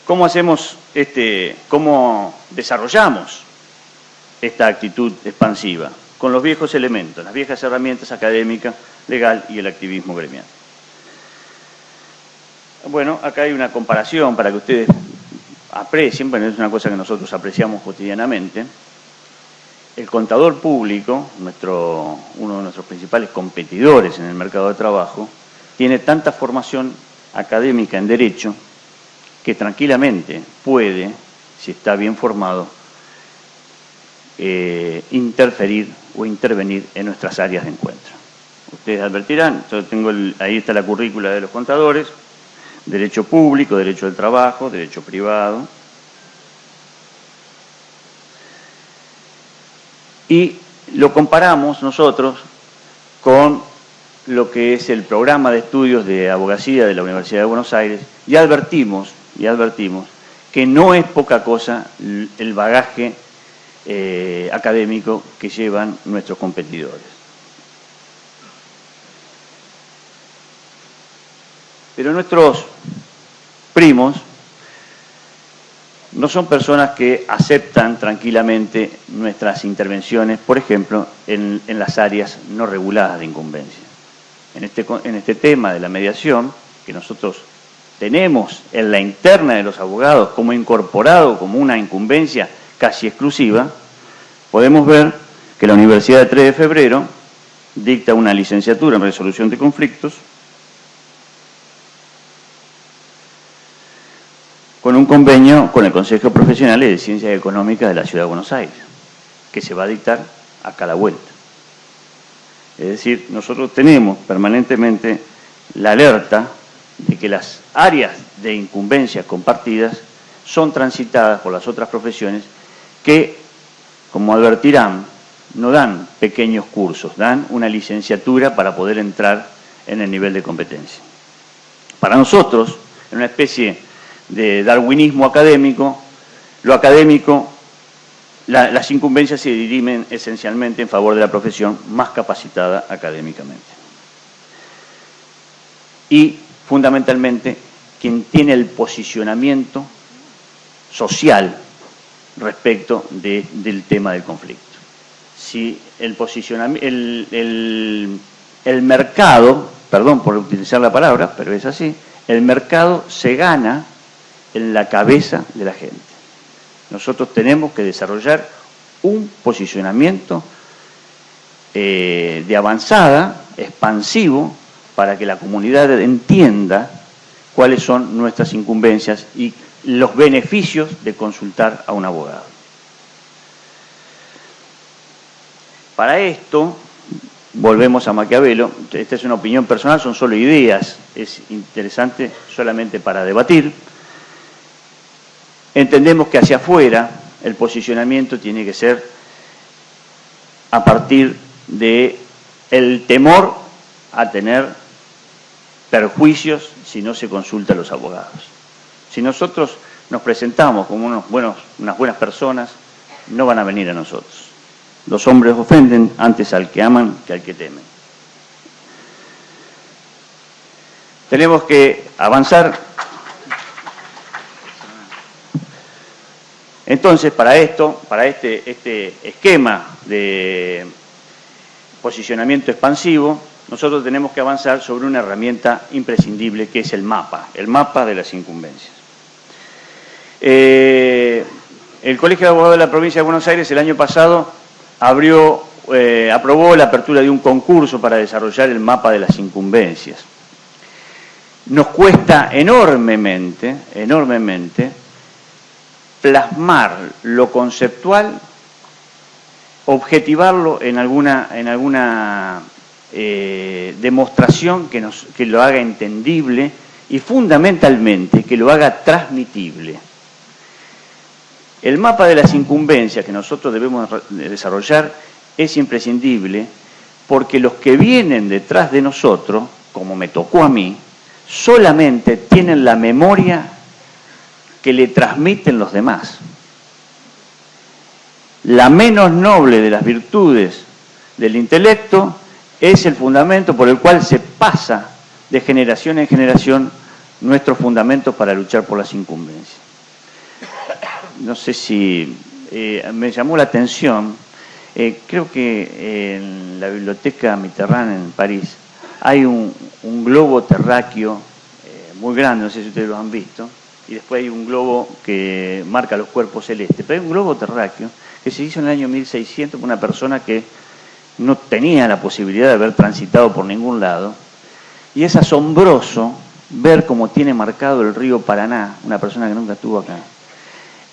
¿Cómo desarrollamos esta actitud expansiva? Con los viejos elementos, las viejas herramientas académica, legal y el activismo gremial. Bueno, acá hay una comparación para que ustedes aprecien, bueno, es una cosa que nosotros apreciamos cotidianamente. El contador público, uno de nuestros principales competidores en el mercado de trabajo, tiene tanta formación académica en Derecho que tranquilamente puede, si está bien formado, interferir o intervenir en nuestras áreas de encuentro. Ustedes advertirán, yo tengo ahí está la currícula de los contadores, Derecho Público, Derecho del Trabajo, Derecho Privado. Y lo comparamos nosotros con lo que es el programa de estudios de abogacía de la Universidad de Buenos Aires y advertimos que no es poca cosa el bagaje académico que llevan nuestros competidores. Pero nuestros primos no son personas que aceptan tranquilamente nuestras intervenciones, por ejemplo, en las áreas no reguladas de incumbencia. En este tema de la mediación, que nosotros tenemos en la interna de los abogados como incorporado, como una incumbencia casi exclusiva, podemos ver que la Universidad de 3 de Febrero dicta una licenciatura en resolución de conflictos con un convenio con el Consejo Profesional de Ciencias Económicas de la Ciudad de Buenos Aires, que se va a dictar acá a la vuelta. Es decir, nosotros tenemos permanentemente la alerta de que las áreas de incumbencias compartidas son transitadas por las otras profesiones que, como advertirán, no dan pequeños cursos, dan una licenciatura para poder entrar en el nivel de competencia. Para nosotros, en una especie de darwinismo académico, lo académico, las incumbencias se dirimen esencialmente en favor de la profesión más capacitada académicamente. Y, fundamentalmente, quien tiene el posicionamiento social respecto del tema del conflicto. Si el posicionamiento, el mercado, perdón por utilizar la palabra, pero es así, el mercado se gana en la cabeza de la gente. Nosotros tenemos que desarrollar un posicionamiento de avanzada, expansivo, para que la comunidad entienda cuáles son nuestras incumbencias y los beneficios de consultar a un abogado. Para esto, volvemos a Maquiavelo, esta es una opinión personal, son solo ideas, es interesante solamente para debatir. Entendemos que hacia afuera el posicionamiento tiene que ser a partir de el temor a tener perjuicios si no se consulta a los abogados. Si nosotros nos presentamos como unas buenas personas, no van a venir a nosotros. Los hombres ofenden antes al que aman que al que temen. Tenemos que avanzar. Entonces, para este esquema de posicionamiento expansivo, nosotros tenemos que avanzar sobre una herramienta imprescindible que es el mapa de las incumbencias. El Colegio de Abogados de la Provincia de Buenos Aires el año pasado aprobó la apertura de un concurso para desarrollar el mapa de las incumbencias. Nos cuesta enormemente plasmar lo conceptual, objetivarlo en alguna demostración que lo haga entendible y fundamentalmente que lo haga transmitible. El mapa de las incumbencias que nosotros debemos desarrollar es imprescindible porque los que vienen detrás de nosotros, como me tocó a mí, solamente tienen la memoria que le transmiten los demás. La menos noble de las virtudes del intelecto es el fundamento por el cual se pasa de generación en generación nuestros fundamentos para luchar por las incumbencias. No sé si me llamó la atención, creo que en la Biblioteca Mitterrand en París hay un globo terráqueo muy grande, no sé si ustedes lo han visto, y después hay un globo que marca los cuerpos celestes, pero hay un globo terráqueo que se hizo en el año 1600 por una persona que no tenía la posibilidad de haber transitado por ningún lado, y es asombroso ver cómo tiene marcado el río Paraná, una persona que nunca estuvo acá,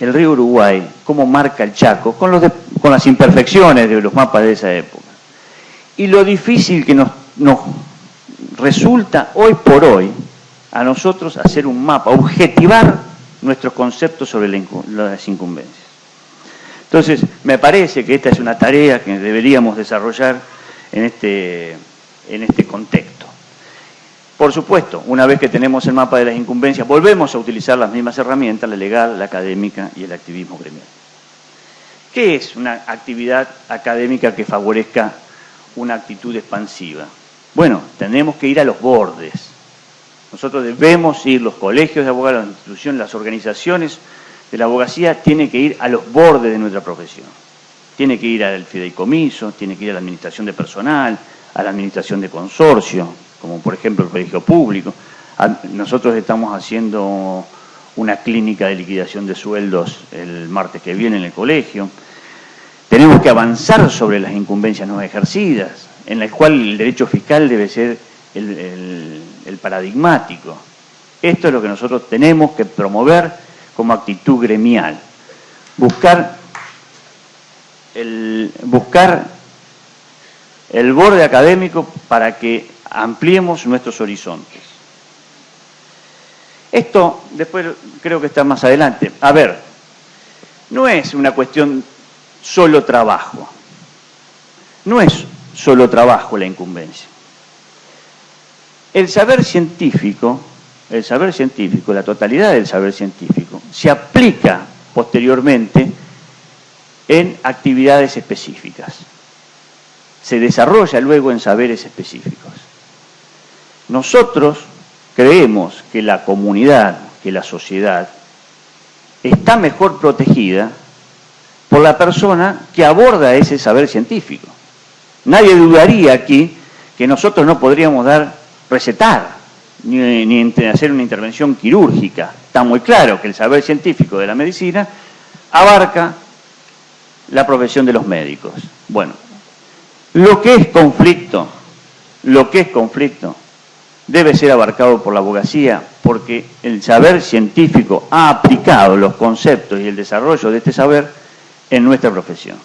el río Uruguay, cómo marca el Chaco, con las imperfecciones de los mapas de esa época. Y lo difícil que nos resulta hoy por hoy a nosotros hacer un mapa, objetivar nuestros conceptos sobre las incumbencias. Entonces, me parece que esta es una tarea que deberíamos desarrollar en este contexto. Por supuesto, una vez que tenemos el mapa de las incumbencias, volvemos a utilizar las mismas herramientas, la legal, la académica y el activismo gremial. ¿Qué es una actividad académica que favorezca una actitud expansiva? Bueno, tenemos que ir a los bordes. Nosotros debemos ir, los colegios de abogados, las instituciones, las organizaciones de la abogacía, tienen que ir a los bordes de nuestra profesión. Tiene que ir al fideicomiso, tiene que ir a la administración de personal, a la administración de consorcio, como por ejemplo el colegio público. Nosotros estamos haciendo una clínica de liquidación de sueldos el martes que viene en el colegio. Tenemos que avanzar sobre las incumbencias no ejercidas, en la cual el derecho fiscal debe ser el paradigmático. Esto es lo que nosotros tenemos que promover como actitud gremial. Buscar el borde académico para que ampliemos nuestros horizontes. Esto después creo que está más adelante. A ver, no es una cuestión solo trabajo. No es solo trabajo la incumbencia. El saber científico, la totalidad del saber científico, se aplica posteriormente en actividades específicas. Se desarrolla luego en saberes específicos. Nosotros creemos que la comunidad, que la sociedad, está mejor protegida por la persona que aborda ese saber científico. Nadie dudaría aquí que nosotros no podríamos recetar, ni hacer una intervención quirúrgica. Está muy claro que el saber científico de la medicina abarca la profesión de los médicos. Bueno, lo que es conflicto debe ser abarcado por la abogacía, porque el saber científico ha aplicado los conceptos y el desarrollo de este saber en nuestra profesión.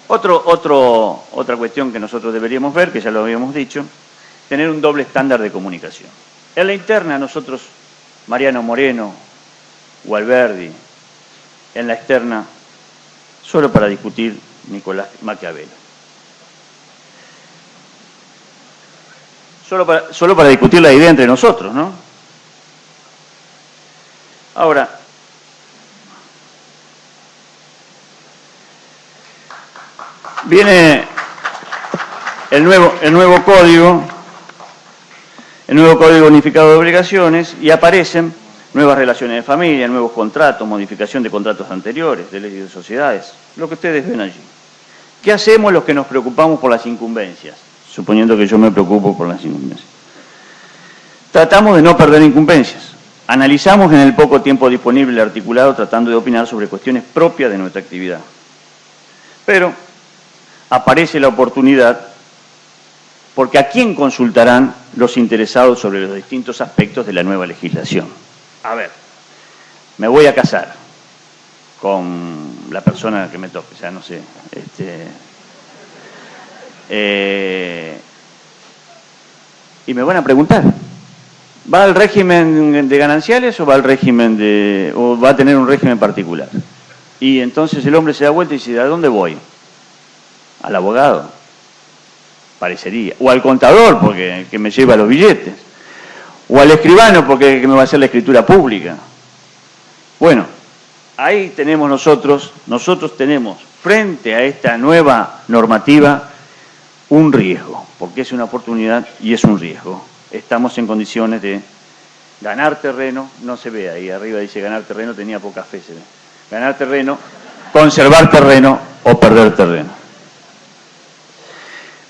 Otra cuestión que nosotros deberíamos ver, que ya lo habíamos dicho, tener un doble estándar de comunicación. En la interna nosotros, Mariano Moreno, Gualberdi, en la externa, solo para discutir Nicolás Maquiavelo. Solo para discutir la idea entre nosotros, ¿no? Ahora, viene el nuevo código unificado de obligaciones y aparecen nuevas relaciones de familia, nuevos contratos, modificación de contratos anteriores, de leyes de sociedades, lo que ustedes ven allí. ¿Qué hacemos los que nos preocupamos por las incumbencias? Suponiendo que yo me preocupo por las incumbencias. Tratamos de no perder incumbencias. Analizamos en el poco tiempo disponible el articulado tratando de opinar sobre cuestiones propias de nuestra actividad. Pero aparece la oportunidad, porque ¿a quién consultarán los interesados sobre los distintos aspectos de la nueva legislación? A ver, me voy a casar con la persona que me toque, ya no sé, y me van a preguntar, ¿va al régimen de gananciales o va al régimen o va a tener un régimen particular? Y entonces el hombre se da vuelta y dice, ¿a dónde voy? Al abogado, parecería, o al contador, porque que me lleva los billetes, o al escribano, porque que me va a hacer la escritura pública. Bueno, ahí tenemos nosotros tenemos frente a esta nueva normativa un riesgo, porque es una oportunidad y es un riesgo. Estamos en condiciones de ganar terreno, no se ve ahí, arriba dice ganar terreno, tenía poca fe, se ve. Ganar terreno, conservar terreno o perder terreno.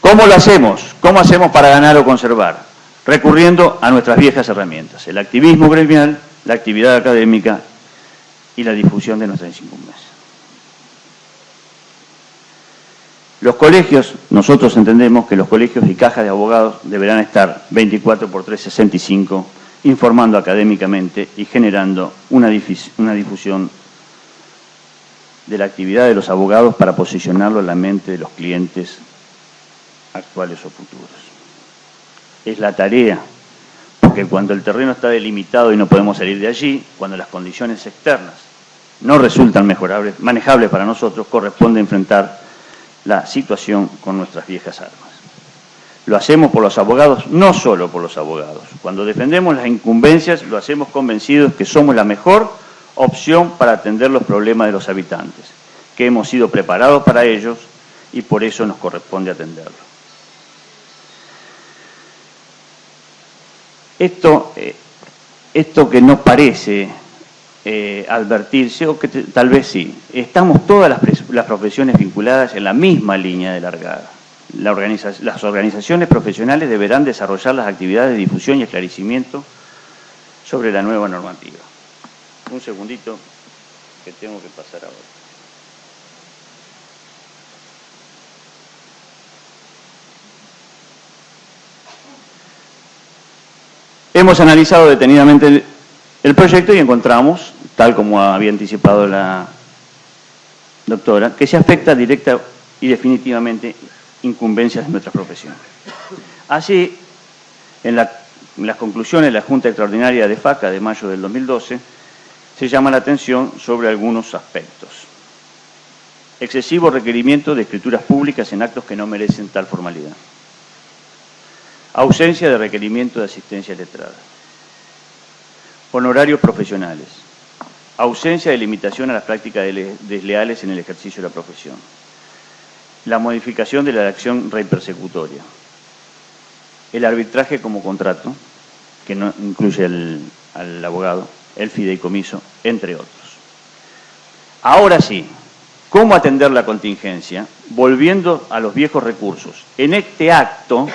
¿Cómo lo hacemos? ¿Cómo hacemos para ganar o conservar? Recurriendo a nuestras viejas herramientas, el activismo gremial, la actividad académica y la difusión de nuestras incumbencias. Los colegios, nosotros entendemos que los colegios y cajas de abogados deberán estar 24 por 365 informando académicamente y generando una difusión de la actividad de los abogados para posicionarlo en la mente de los clientes actuales o futuros. Es la tarea, porque cuando el terreno está delimitado y no podemos salir de allí, cuando las condiciones externas no resultan manejables para nosotros, corresponde enfrentar la situación con nuestras viejas armas. Lo hacemos por los abogados, no solo por los abogados. Cuando defendemos las incumbencias, lo hacemos convencidos que somos la mejor opción para atender los problemas de los habitantes, que hemos sido preparados para ellos y por eso nos corresponde atenderlos. Esto que no parece advertirse, o que tal vez sí, estamos todas las profesiones vinculadas en la misma línea de largada. Las organizaciones profesionales deberán desarrollar las actividades de difusión y esclarecimiento sobre la nueva normativa. Un segundito que tengo que pasar ahora. Hemos analizado detenidamente el proyecto y encontramos, tal como había anticipado la doctora, que se afecta directa y definitivamente incumbencias de nuestra profesión. Así, en las conclusiones de la Junta Extraordinaria de FACA de mayo del 2012, se llama la atención sobre algunos aspectos. Excesivo requerimiento de escrituras públicas en actos que no merecen tal formalidad. Ausencia de requerimiento de asistencia letrada. Honorarios profesionales. Ausencia de limitación a las prácticas desleales en el ejercicio de la profesión. La modificación de la acción repersecutoria. El arbitraje como contrato, que no incluye al abogado, el fideicomiso, entre otros. Ahora sí, ¿cómo atender la contingencia? Volviendo a los viejos recursos. En este acto,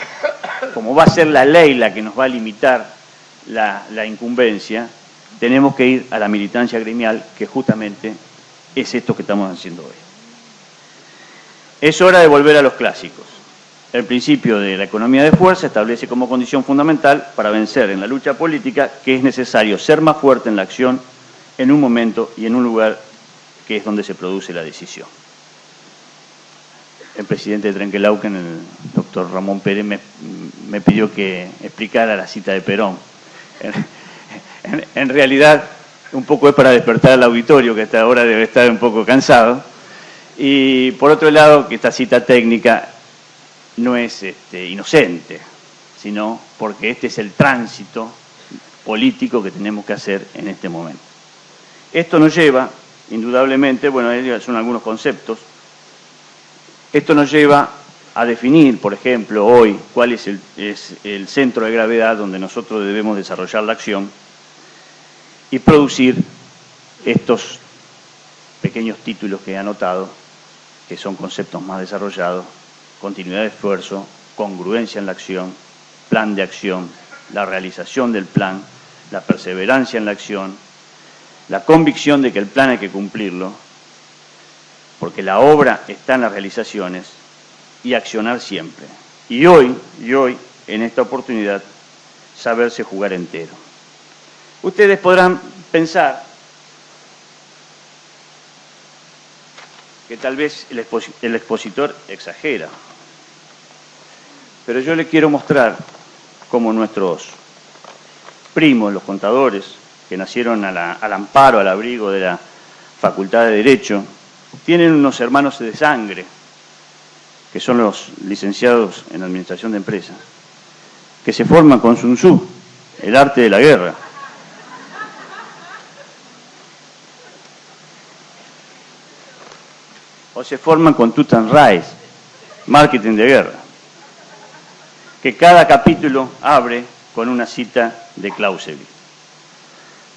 como va a ser la ley la que nos va a limitar la incumbencia, tenemos que ir a la militancia gremial, que justamente es esto que estamos haciendo hoy. Es hora de volver a los clásicos. El principio de la economía de fuerza establece como condición fundamental para vencer en la lucha política que es necesario ser más fuerte en la acción en un momento y en un lugar que es donde se produce la decisión. El presidente de Trenquelauquen, el doctor Ramón Pérez, me pidió que explicara la cita de Perón. En realidad, un poco es para despertar al auditorio, que hasta ahora debe estar un poco cansado. Y por otro lado, que esta cita técnica no es inocente, sino porque este es el tránsito político que tenemos que hacer en este momento. Esto nos lleva, indudablemente, bueno, son algunos conceptos, esto nos lleva a definir, por ejemplo, hoy, cuál es el centro de gravedad donde nosotros debemos desarrollar la acción y producir estos pequeños títulos que he anotado, que son conceptos más desarrollados: continuidad de esfuerzo, congruencia en la acción, plan de acción, la realización del plan, la perseverancia en la acción, la convicción de que el plan hay que cumplirlo, porque la obra está en las realizaciones, y accionar siempre. Y hoy, en esta oportunidad, saberse jugar entero. Ustedes podrán pensar que tal vez el expositor exagera, pero yo le quiero mostrar cómo nuestros primos, los contadores, que nacieron al amparo, al abrigo de la Facultad de Derecho, tienen unos hermanos de sangre, que son los licenciados en Administración de Empresas, que se forman con Sun Tzu, el arte de la guerra. O se forman con Tut and Rise, marketing de guerra, que cada capítulo abre con una cita de Clausewitz.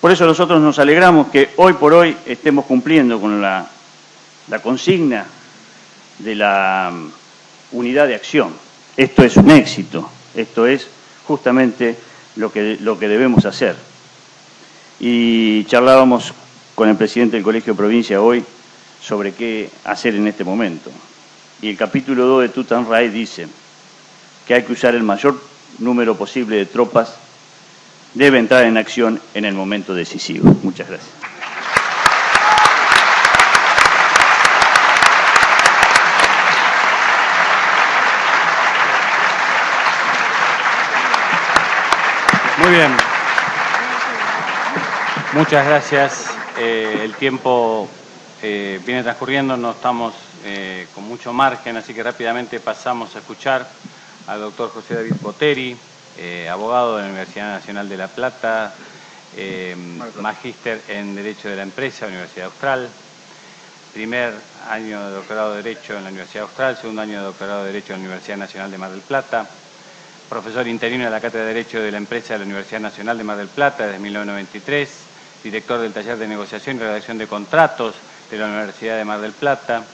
Por eso nosotros nos alegramos que hoy por hoy estemos cumpliendo con la consigna de la unidad de acción. Esto es un éxito, esto es justamente lo que debemos hacer. Y charlábamos con el presidente del Colegio de Provincia hoy sobre qué hacer en este momento. Y el capítulo 2 de Tut and Rise dice que hay que usar el mayor número posible de tropas, debe entrar en acción en el momento decisivo. Muchas gracias. Muy bien. Muchas gracias. El tiempo viene transcurriendo, no estamos con mucho margen, así que rápidamente pasamos a escuchar al doctor José David Boteri, abogado de la Universidad Nacional de La Plata, magíster en Derecho de la Empresa, Universidad Austral, primer año de doctorado de Derecho en la Universidad Austral, segundo año de doctorado de Derecho en la Universidad Nacional de Mar del Plata, profesor interino de la Cátedra de Derecho de la Empresa de la Universidad Nacional de Mar del Plata desde 1993, director del Taller de Negociación y Redacción de Contratos de la Universidad de Mar del Plata,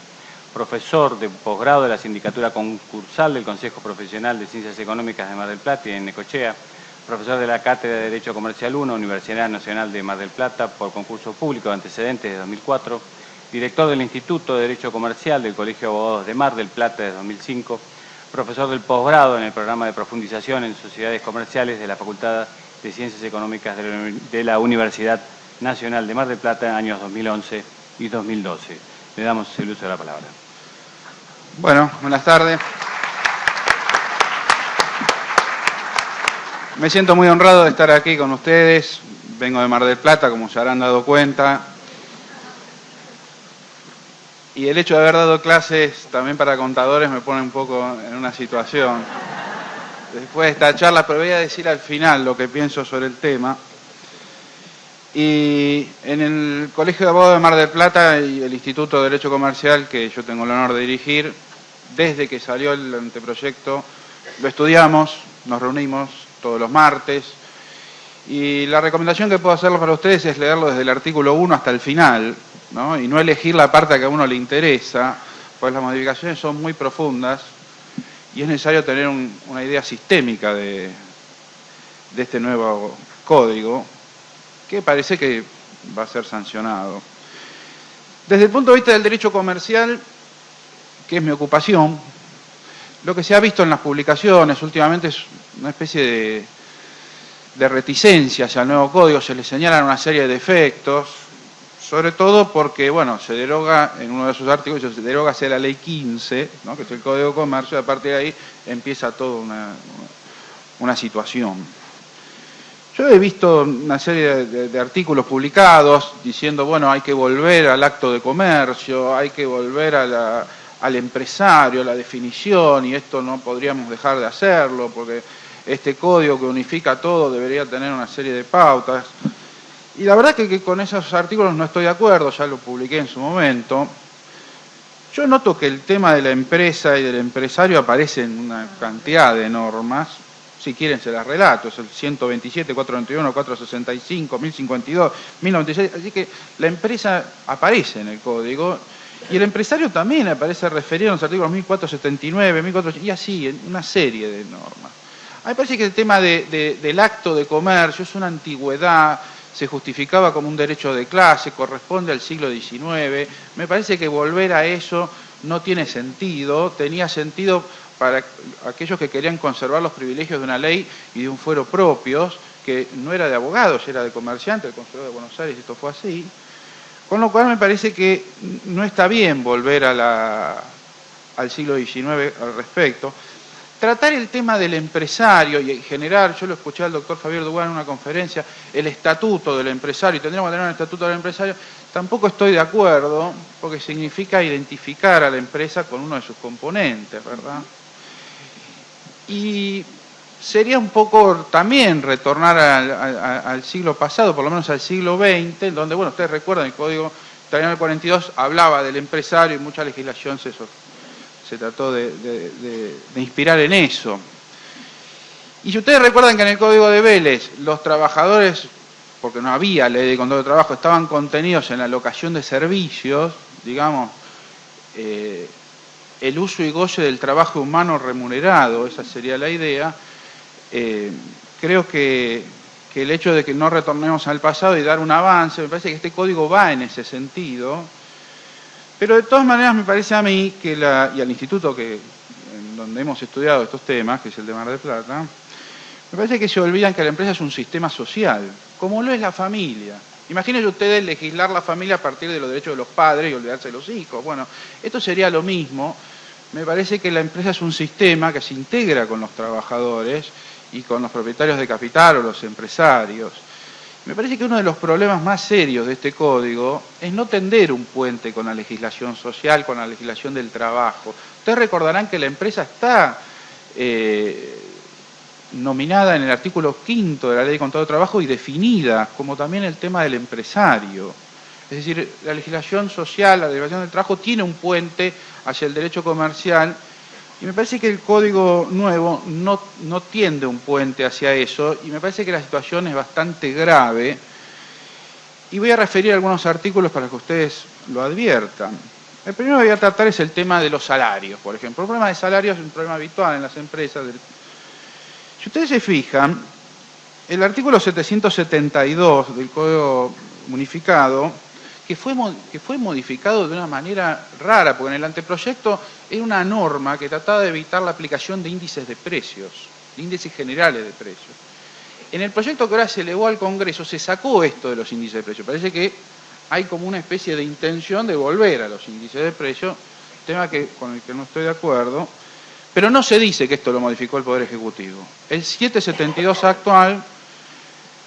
profesor de posgrado de la Sindicatura Concursal del Consejo Profesional de Ciencias Económicas de Mar del Plata y en Necochea, profesor de la Cátedra de Derecho Comercial 1, Universidad Nacional de Mar del Plata, por concurso público de antecedentes de 2004, director del Instituto de Derecho Comercial del Colegio de Abogados de Mar del Plata de 2005, profesor del posgrado en el programa de profundización en sociedades comerciales de la Facultad de Ciencias Económicas de la Universidad Nacional de Mar del Plata en años 2011 y 2012. Le damos el uso de la palabra. Bueno, buenas tardes. Me siento muy honrado de estar aquí con ustedes. Vengo de Mar del Plata, como se habrán dado cuenta. Y el hecho de haber dado clases también para contadores me pone un poco en una situación. Después de esta charla, pero voy a decir al final lo que pienso sobre el tema. Y en el Colegio de Abogados de Mar del Plata y el Instituto de Derecho Comercial, que yo tengo el honor de dirigir, desde que salió el anteproyecto, lo estudiamos, nos reunimos todos los martes, y la recomendación que puedo hacerlo para ustedes es leerlo desde el artículo 1 hasta el final, ¿no? Y no elegir la parte que a uno le interesa, pues las modificaciones son muy profundas y es necesario tener una idea sistémica de este nuevo código, que parece que va a ser sancionado. Desde el punto de vista del derecho comercial, que es mi ocupación, lo que se ha visto en las publicaciones últimamente es una especie de reticencia hacia el nuevo código. Se le señalan una serie de defectos, sobre todo porque, bueno, se deroga en uno de sus artículos, se deroga hacia la ley 15, ¿no?, que es el Código de Comercio, y a partir de ahí empieza toda una situación. Yo he visto una serie de artículos publicados diciendo, bueno, hay que volver al acto de comercio, hay que volver al empresario, la definición, y esto no podríamos dejar de hacerlo, porque este código que unifica todo debería tener una serie de pautas. Y la verdad que con esos artículos no estoy de acuerdo, ya lo publiqué en su momento. Yo noto que el tema de la empresa y del empresario aparece en una cantidad de normas. Si quieren se las relato, es el 127, 491, 465, 1052, 1096, así que la empresa aparece en el código y el empresario también aparece referido en los artículos 1479, 1400 y así, en una serie de normas. A mí me parece que el tema del acto de comercio es una antigüedad, se justificaba como un derecho de clase, corresponde al siglo XIX, me parece que volver a eso no tiene sentido, tenía sentido para aquellos que querían conservar los privilegios de una ley y de un fuero propios, que no era de abogados, era de comerciantes, el Consulado de Buenos Aires, esto fue así, con lo cual me parece que no está bien volver al siglo XIX al respecto. Tratar el tema del empresario y en general, yo lo escuché al doctor Javier Dugan en una conferencia, el estatuto del empresario, y tendríamos que tener un estatuto del empresario, tampoco estoy de acuerdo, porque significa identificar a la empresa con uno de sus componentes, ¿verdad? Y sería un poco también retornar al siglo pasado, por lo menos al siglo XX, donde, bueno, ustedes recuerdan, el Código Italiano del 42 hablaba del empresario y mucha legislación se trató de inspirar en eso. Y si ustedes recuerdan que en el Código de Vélez los trabajadores, porque no había ley de control de trabajo, estaban contenidos en la locación de servicios, digamos, el uso y goce del trabajo humano remunerado, esa sería la idea. Creo que el hecho de que no retornemos al pasado y dar un avance, me parece que este código va en ese sentido. Pero de todas maneras me parece a mí que y al instituto en donde hemos estudiado estos temas, que es el de Mar del Plata, me parece que se olvidan que la empresa es un sistema social, como lo es la familia. Imagínense ustedes legislar la familia a partir de los derechos de los padres y olvidarse de los hijos. Bueno, esto sería lo mismo. Me parece que la empresa es un sistema que se integra con los trabajadores y con los propietarios de capital o los empresarios. Me parece que uno de los problemas más serios de este código es no tender un puente con la legislación social, con la legislación del trabajo. Ustedes recordarán que la empresa está nominada en el artículo 5 de la Ley de Contrato de Trabajo y definida, como también el tema del empresario. Es decir, la legislación social, la legislación del trabajo tiene un puente hacia el derecho comercial Y me parece que el código nuevo no tiende un puente hacia eso, y me parece que la situación es bastante grave. Y voy a referir algunos artículos para que ustedes lo adviertan. El primero que voy a tratar es el tema de los salarios, por ejemplo. El problema de salarios es un problema habitual en las empresas. Si ustedes se fijan, el artículo 772 del Código Unificado, que fue modificado de una manera rara, porque en el anteproyecto era una norma que trataba de evitar la aplicación de índices de precios, de índices generales de precios. En el proyecto que ahora se elevó al Congreso se sacó esto de los índices de precios. Parece que hay como una especie de intención de volver a los índices de precios, tema con el que no estoy de acuerdo, pero no se dice que esto lo modificó el Poder Ejecutivo. El 772 actual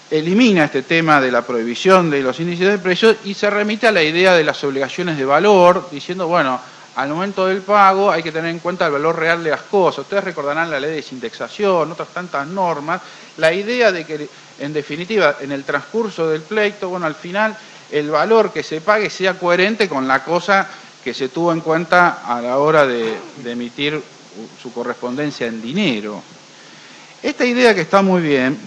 elimina este tema de la prohibición de los índices de precios y se remite a la idea de las obligaciones de valor, diciendo, bueno, al momento del pago hay que tener en cuenta el valor real de las cosas. Ustedes recordarán la ley de desindexación, otras tantas normas, la idea de que, en definitiva, en el transcurso del pleito, bueno, al final el valor que se pague sea coherente con la cosa que se tuvo en cuenta a la hora de emitir su correspondencia en dinero. Esta idea, que está muy bien,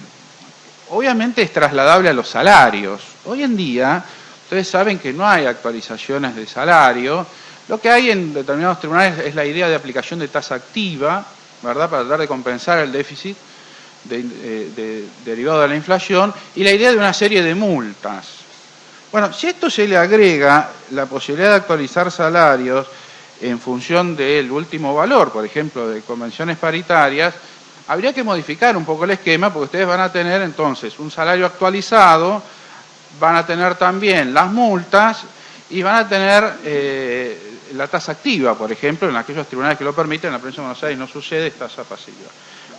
obviamente es trasladable a los salarios. Hoy en día, ustedes saben que no hay actualizaciones de salario. Lo que hay en determinados tribunales es la idea de aplicación de tasa activa, ¿verdad?, para tratar de compensar el déficit derivado de la inflación, y la idea de una serie de multas. Bueno, si a esto se le agrega la posibilidad de actualizar salarios en función del último valor, por ejemplo, de convenciones paritarias, habría que modificar un poco el esquema, porque ustedes van a tener entonces un salario actualizado, van a tener también las multas y van a tener la tasa activa, por ejemplo, en aquellos tribunales que lo permiten. En la provincia de Buenos Aires no sucede, es tasa pasiva.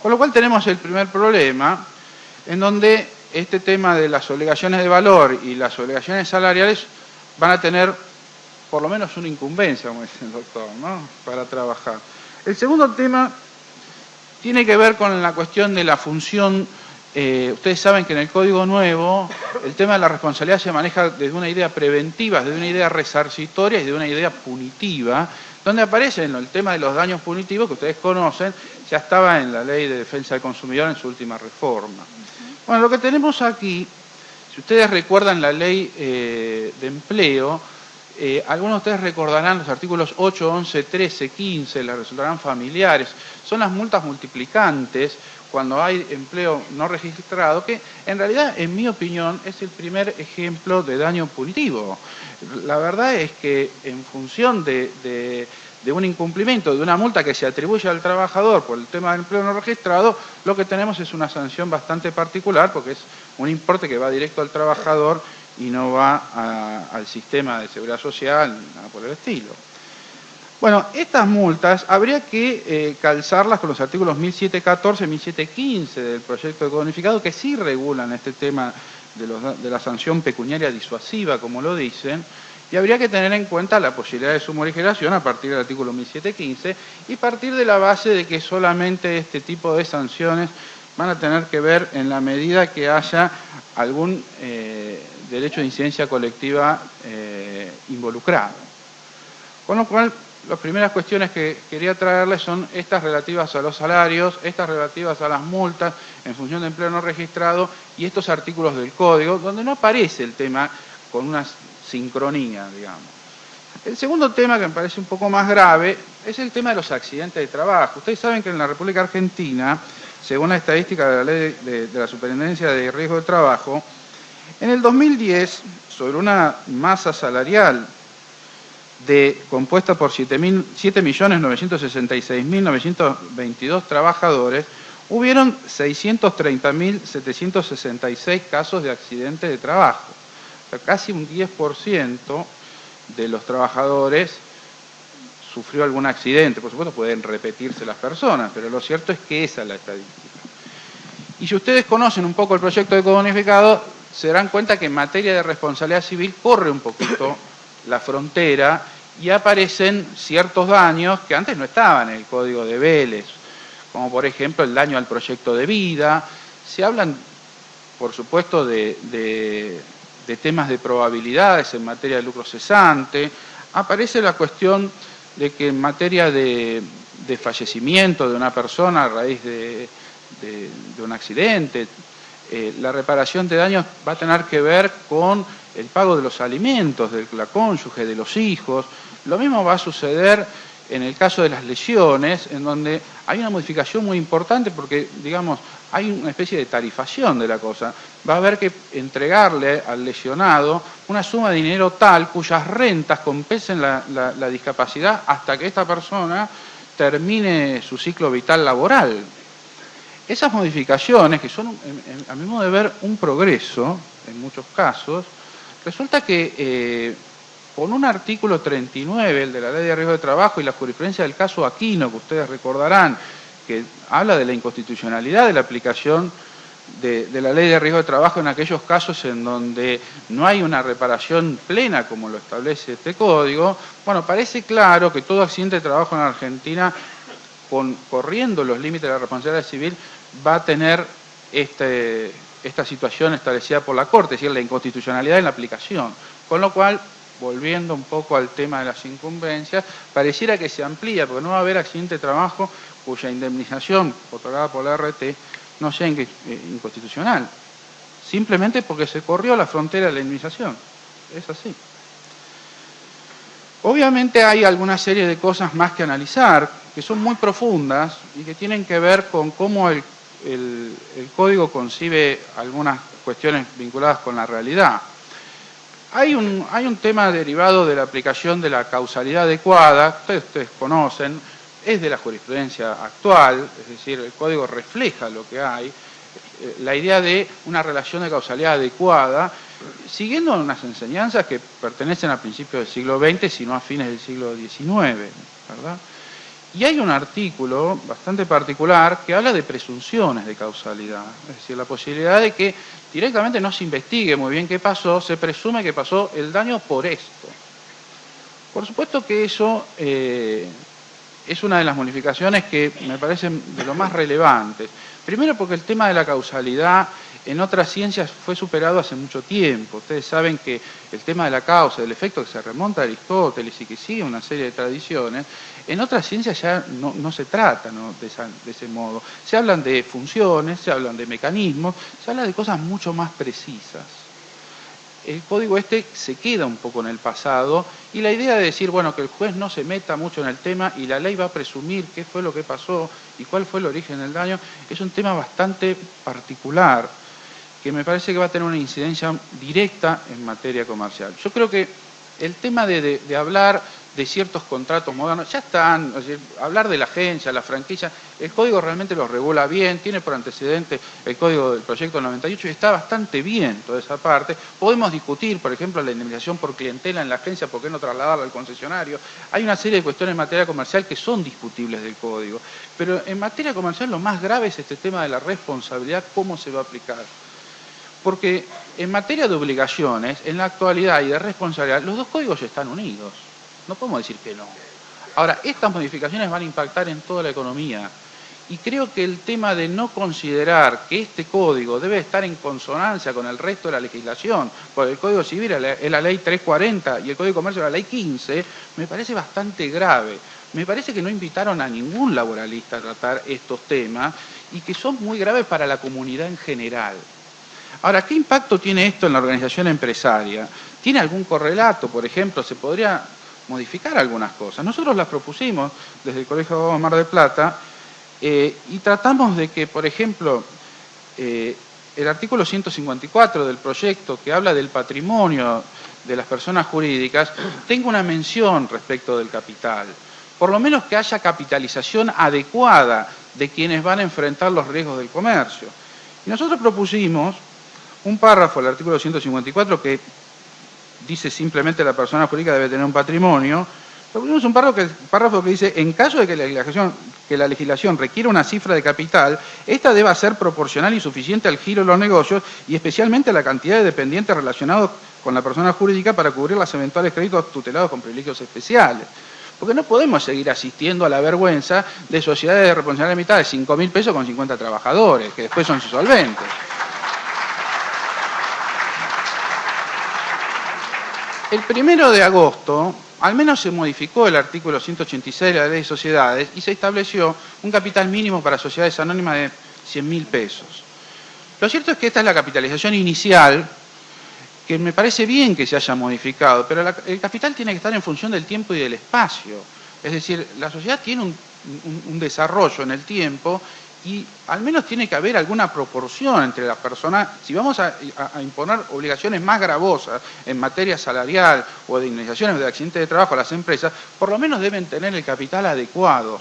Con lo cual tenemos el primer problema, en donde este tema de las obligaciones de valor y las obligaciones salariales van a tener por lo menos una incumbencia, como dice el doctor, ¿no?, para trabajar. El segundo tema tiene que ver con la cuestión de la función. Ustedes saben que en el Código Nuevo el tema de la responsabilidad se maneja desde una idea preventiva, desde una idea resarcitoria y de una idea punitiva, donde aparece el tema de los daños punitivos, que ustedes conocen, ya estaba en la Ley de Defensa del Consumidor en su última reforma. Bueno, lo que tenemos aquí, si ustedes recuerdan la Ley de Empleo, algunos de ustedes recordarán los artículos 8, 11, 13, 15, les resultarán familiares. Son las multas multiplicantes cuando hay empleo no registrado, que en realidad, en mi opinión, es el primer ejemplo de daño punitivo. La verdad es que en función de un incumplimiento, de una multa que se atribuye al trabajador por el tema del empleo no registrado, lo que tenemos es una sanción bastante particular, porque es un importe que va directo al trabajador y no va al sistema de seguridad social, nada por el estilo. Bueno, estas multas habría que calzarlas con los artículos 1714 y 1715 del proyecto de Código Unificado, que sí regulan este tema de la sanción pecuniaria disuasiva, como lo dicen, y habría que tener en cuenta la posibilidad de su morigeración a partir del artículo 1715 y partir de la base de que solamente este tipo de sanciones van a tener que ver en la medida que haya algún derecho de incidencia colectiva involucrado. Con lo cual, las primeras cuestiones que quería traerles son estas relativas a los salarios, estas relativas a las multas en función de empleo no registrado y estos artículos del Código, donde no aparece el tema con una sincronía, digamos. El segundo tema, que me parece un poco más grave, es el tema de los accidentes de trabajo. Ustedes saben que en la República Argentina, según la estadística de la Ley de la Superintendencia de Riesgo de Trabajo, en el 2010, sobre una masa salarial compuesta por 7.966.922 trabajadores, hubieron 630.766 casos de accidentes de trabajo. O sea, casi un 10% de los trabajadores sufrió algún accidente. Por supuesto, pueden repetirse las personas, pero lo cierto es que esa es la estadística. Y si ustedes conocen un poco el proyecto de Código Unificado, se darán cuenta que en materia de responsabilidad civil corre un poquito la frontera y aparecen ciertos daños que antes no estaban en el Código de Vélez, como por ejemplo el daño al proyecto de vida. Se hablan, por supuesto, de temas de probabilidades en materia de lucro cesante. Aparece la cuestión de que en materia de de fallecimiento de una persona a raíz de un accidente. La reparación de daños va a tener que ver con el pago de los alimentos de la cónyuge, de los hijos. Lo mismo va a suceder en el caso de las lesiones, en donde hay una modificación muy importante porque, digamos, hay una especie de tarifación de la cosa. Va a haber que entregarle al lesionado una suma de dinero tal cuyas rentas compensen la discapacidad hasta que esta persona termine su ciclo vital laboral. Esas modificaciones, que son, a mi modo de ver, un progreso en muchos casos, resulta que con un artículo 39, el de la Ley de Riesgo de Trabajo, y la jurisprudencia del caso Aquino, que ustedes recordarán, que habla de la inconstitucionalidad de la aplicación de la Ley de Riesgo de Trabajo en aquellos casos en donde no hay una reparación plena, como lo establece este código, bueno, parece claro que todo accidente de trabajo en Argentina, corriendo los límites de la responsabilidad civil, va a tener esta situación establecida por la Corte, es decir, la inconstitucionalidad en la aplicación. Con lo cual, volviendo un poco al tema de las incumbencias, pareciera que se amplía, porque no va a haber accidente de trabajo cuya indemnización otorgada por la RT no sea inconstitucional, simplemente porque se corrió la frontera de la indemnización. Es así. Obviamente hay alguna serie de cosas más que analizar, que son muy profundas y que tienen que ver con cómo el Código concibe algunas cuestiones vinculadas con la realidad. Hay un tema derivado de la aplicación de la causalidad adecuada, ustedes conocen, es de la jurisprudencia actual, es decir, el Código refleja lo que hay, la idea de una relación de causalidad adecuada, siguiendo unas enseñanzas que pertenecen a principios del siglo XX, sino a fines del siglo XIX, ¿verdad? Y hay un artículo bastante particular que habla de presunciones de causalidad, es decir, la posibilidad de que directamente no se investigue muy bien qué pasó, se presume que pasó el daño por esto. Por supuesto que eso es una de las modificaciones que me parecen de lo más relevantes. Primero porque el tema de la causalidad en otras ciencias fue superado hace mucho tiempo. Ustedes saben que el tema de la causa, del efecto que se remonta a Aristóteles y que sigue una serie de tradiciones, en otras ciencias ya no se trata, ¿no?, de ese modo. Se hablan de funciones, se hablan de mecanismos, se habla de cosas mucho más precisas. El código se queda un poco en el pasado y la idea de decir, bueno, que el juez no se meta mucho en el tema y la ley va a presumir qué fue lo que pasó y cuál fue el origen del daño, es un tema bastante particular que me parece que va a tener una incidencia directa en materia comercial. Yo creo que el tema de hablar de ciertos contratos modernos, ya están, es decir, hablar de la agencia, la franquicia, el código realmente los regula bien, tiene por antecedente el código del proyecto 98 y está bastante bien toda esa parte. Podemos discutir, por ejemplo, la indemnización por clientela en la agencia, por qué no trasladarla al concesionario. Hay una serie de cuestiones en materia comercial que son discutibles del código, pero en materia comercial lo más grave es este tema de la responsabilidad, cómo se va a aplicar. Porque en materia de obligaciones, en la actualidad y de responsabilidad, los dos códigos están unidos. No podemos decir que no. Ahora, estas modificaciones van a impactar en toda la economía. Y creo que el tema de no considerar que este código debe estar en consonancia con el resto de la legislación, porque el Código Civil es la ley 340 y el Código de Comercio es la ley 15, me parece bastante grave. Me parece que no invitaron a ningún laboralista a tratar estos temas y que son muy graves para la comunidad en general. Ahora, ¿qué impacto tiene esto en la organización empresaria? ¿Tiene algún correlato? Por ejemplo, ¿se podría modificar algunas cosas? Nosotros las propusimos desde el Colegio de Abogados de Mar del Plata y tratamos de que, por ejemplo, el artículo 154 del proyecto que habla del patrimonio de las personas jurídicas tenga una mención respecto del capital. Por lo menos que haya capitalización adecuada de quienes van a enfrentar los riesgos del comercio. Y nosotros propusimos un párrafo del artículo 154 que dice simplemente la persona jurídica debe tener un patrimonio. Propusimos un párrafo que dice, en caso de que la legislación requiera una cifra de capital, esta deba ser proporcional y suficiente al giro de los negocios y especialmente a la cantidad de dependientes relacionados con la persona jurídica para cubrir los eventuales créditos tutelados con privilegios especiales. Porque no podemos seguir asistiendo a la vergüenza de sociedades de responsabilidad limitada de 5.000 pesos con 50 trabajadores, que después son insolventes. El 1 de agosto al menos se modificó el artículo 186 de la Ley de Sociedades y se estableció un capital mínimo para sociedades anónimas de 100.000 pesos. Lo cierto es que esta es la capitalización inicial, que me parece bien que se haya modificado, pero el capital tiene que estar en función del tiempo y del espacio. Es decir, la sociedad tiene un desarrollo en el tiempo y al menos tiene que haber alguna proporción entre las personas. Si vamos a imponer obligaciones más gravosas en materia salarial o de indemnizaciones de accidentes de trabajo a las empresas, por lo menos deben tener el capital adecuado.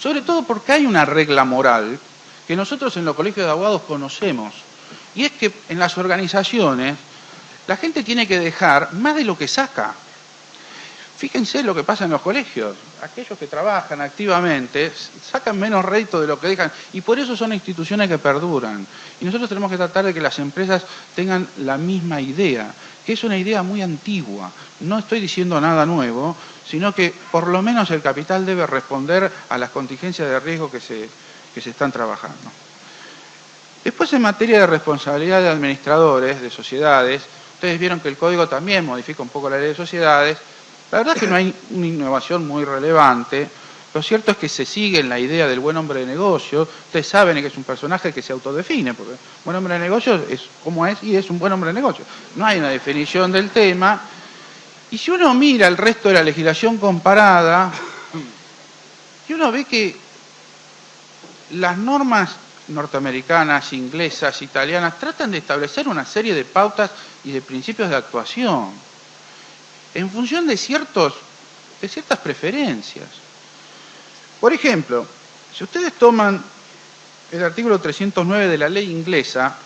Sobre todo porque hay una regla moral que nosotros en los colegios de abogados conocemos, y es que en las organizaciones la gente tiene que dejar más de lo que saca. Fíjense lo que pasa en los colegios. Aquellos que trabajan activamente sacan menos rédito de lo que dejan y por eso son instituciones que perduran. Y nosotros tenemos que tratar de que las empresas tengan la misma idea, que es una idea muy antigua. No estoy diciendo nada nuevo, sino que por lo menos el capital debe responder a las contingencias de riesgo que se están trabajando. Después, en materia de responsabilidad de administradores, de sociedades, ustedes vieron que el Código también modifica un poco la Ley de Sociedades. La verdad es que no hay una innovación muy relevante. Lo cierto es que se sigue en la idea del buen hombre de negocios. Ustedes saben que es un personaje que se autodefine, porque buen hombre de negocios es como es y es un buen hombre de negocios. No hay una definición del tema. Y si uno mira el resto de la legislación comparada, y uno ve que las normas norteamericanas, inglesas, italianas, tratan de establecer una serie de pautas y de principios de actuación en función de ciertas preferencias. Por ejemplo, si ustedes toman el artículo 309 de la ley inglesa,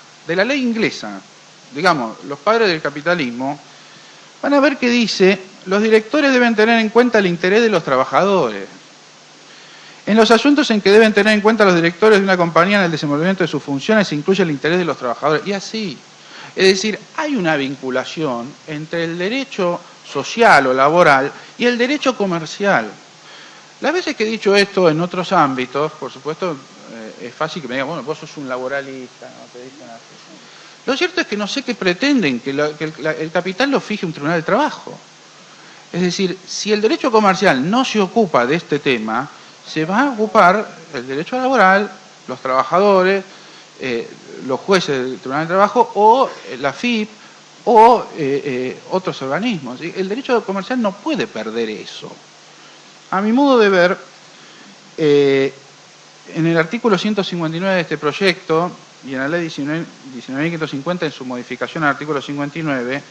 digamos, los padres del capitalismo, van a ver que dice: los directores deben tener en cuenta el interés de los trabajadores. En los asuntos en que deben tener en cuenta los directores de una compañía en el desenvolvimiento de sus funciones se incluye el interés de los trabajadores. Y así. Es decir, hay una vinculación entre el derecho social o laboral y el derecho comercial. Las veces que he dicho esto en otros ámbitos, por supuesto, es fácil que me digan, bueno, vos sos un laboralista, no te dicen así. Lo cierto es que no sé qué pretenden, que el capital lo fije un tribunal de trabajo. Es decir, si el derecho comercial no se ocupa de este tema, se va a ocupar el derecho laboral, los trabajadores, los jueces del Tribunal de Trabajo o la FIP o otros organismos. El derecho comercial no puede perder eso. A mi modo de ver, en el artículo 159 de este proyecto y en la ley 19.550 en su modificación al artículo 59,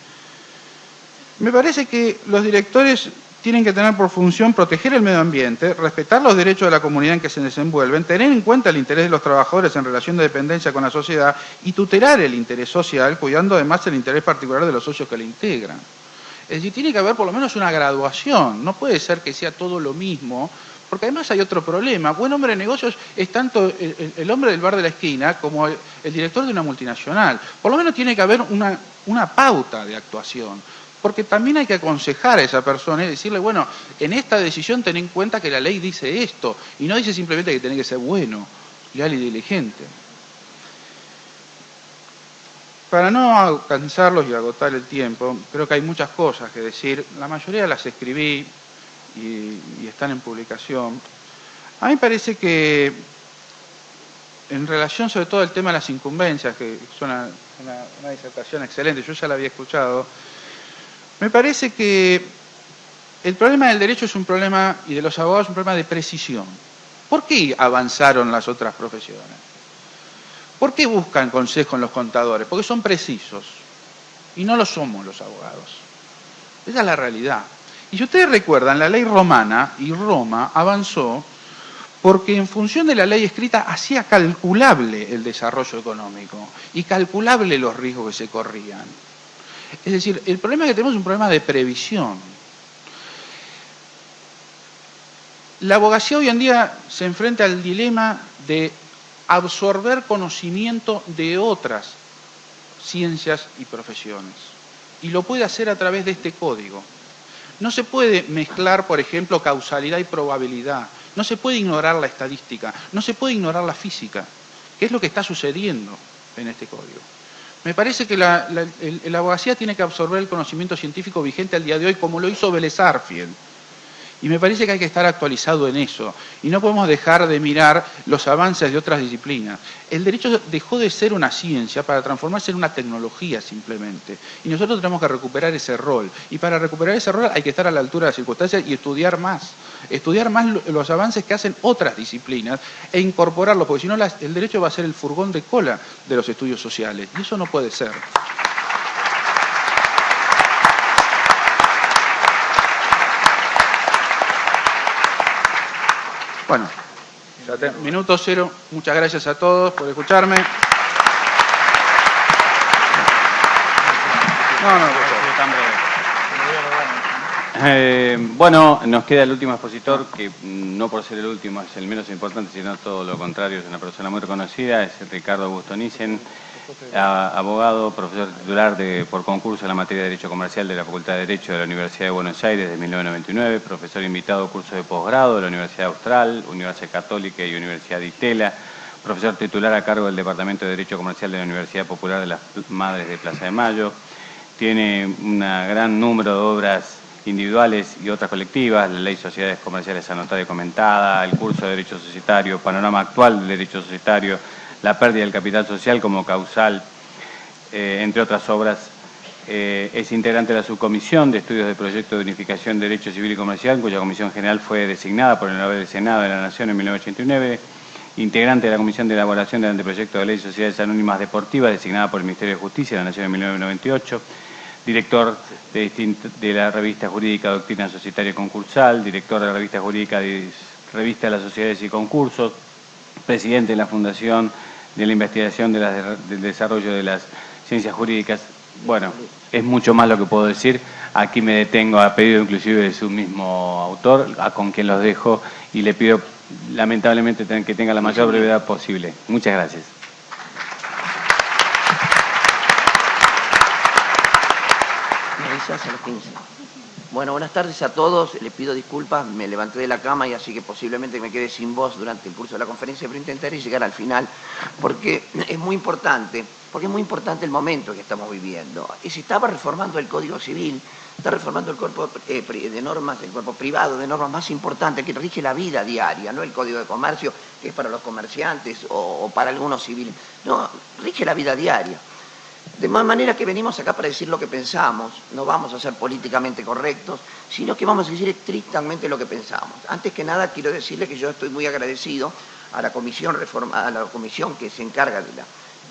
me parece que los directores tienen que tener por función proteger el medio ambiente, respetar los derechos de la comunidad en que se desenvuelven, tener en cuenta el interés de los trabajadores en relación de dependencia con la sociedad y tutelar el interés social, cuidando además el interés particular de los socios que le integran. Es decir, tiene que haber por lo menos una graduación, no puede ser que sea todo lo mismo, porque además hay otro problema. Buen hombre de negocios es tanto el hombre del bar de la esquina como el director de una multinacional. Por lo menos tiene que haber una pauta de actuación. Porque también hay que aconsejar a esa persona y decirle, bueno, en esta decisión ten en cuenta que la ley dice esto, y no dice simplemente que tiene que ser bueno, leal y diligente. Para no cansarlos y agotar el tiempo, creo que hay muchas cosas que decir, la mayoría las escribí y están en publicación. A mí me parece que, en relación sobre todo al tema de las incumbencias, que es una disertación excelente, yo ya la había escuchado, me parece que el problema del derecho es un problema, y de los abogados, un problema de precisión. ¿Por qué avanzaron las otras profesiones? ¿Por qué buscan consejo en los contadores? Porque son precisos, y no lo somos los abogados. Esa es la realidad. Y si ustedes recuerdan, la ley romana, y Roma avanzó porque en función de la ley escrita hacía calculable el desarrollo económico y calculable los riesgos que se corrían. Es decir, el problema que tenemos es un problema de previsión. La abogacía hoy en día se enfrenta al dilema de absorber conocimiento de otras ciencias y profesiones. Y lo puede hacer a través de este código. No se puede mezclar, por ejemplo, causalidad y probabilidad. No se puede ignorar la estadística. No se puede ignorar la física, que es lo que está sucediendo en este código. Me parece que la abogacía tiene que absorber el conocimiento científico vigente al día de hoy, como lo hizo Vélez Sarsfield. Y me parece que hay que estar actualizado en eso. Y no podemos dejar de mirar los avances de otras disciplinas. El derecho dejó de ser una ciencia para transformarse en una tecnología simplemente. Y nosotros tenemos que recuperar ese rol. Y para recuperar ese rol hay que estar a la altura de las circunstancias y estudiar más. Estudiar más los avances que hacen otras disciplinas e incorporarlos, porque si no el derecho va a ser el furgón de cola de los estudios sociales. Y eso no puede ser. Bueno, minuto cero. Muchas gracias a todos por escucharme. Bueno, nos queda el último expositor, que no por ser el último es el menos importante, sino todo lo contrario, es una persona muy reconocida, es Ricardo Bustonissen, abogado, profesor titular por concurso en la materia de Derecho Comercial de la Facultad de Derecho de la Universidad de Buenos Aires desde 1999, profesor invitado curso de posgrado de la Universidad Austral, Universidad Católica y Universidad de Itela, profesor titular a cargo del Departamento de Derecho Comercial de la Universidad Popular de las Madres de Plaza de Mayo. Tiene un gran número de obras individuales y otras colectivas, la Ley de Sociedades Comerciales anotada y comentada, el curso de Derecho Societario, panorama actual del Derecho Societario, la pérdida del capital social como causal, entre otras obras. Es integrante de la subcomisión de estudios de proyecto de unificación de Derecho Civil y Comercial, cuya comisión general fue designada por el Senado de la Nación en 1989, integrante de la comisión de elaboración del anteproyecto de ley de sociedades anónimas deportivas, designada por el Ministerio de Justicia de la Nación en 1998, director de la revista jurídica Doctrina Societaria y Concursal, director de la revista jurídica Revista de las Sociedades y Concursos, presidente de la Fundación de la Investigación del Desarrollo de las Ciencias Jurídicas. Bueno, es mucho más lo que puedo decir. Aquí me detengo a pedido inclusive de su mismo autor, con quien los dejo, y le pido lamentablemente que tenga la mayor brevedad posible. Muchas gracias. A los 15. Bueno, buenas tardes a todos. Les pido disculpas, me levanté de la cama y así que posiblemente me quede sin voz durante el curso de la conferencia, pero intentaré llegar al final porque es muy importante el momento que estamos viviendo. Y se estaba reformando el Código Civil, está reformando el cuerpo de normas, el cuerpo privado de normas más importantes que rige la vida diaria, no el Código de Comercio, que es para los comerciantes o para algunos civiles. No, rige la vida diaria. De manera que venimos acá para decir lo que pensamos, no vamos a ser políticamente correctos, sino que vamos a decir estrictamente lo que pensamos. Antes que nada quiero decirle que yo estoy muy agradecido a la comisión que se encarga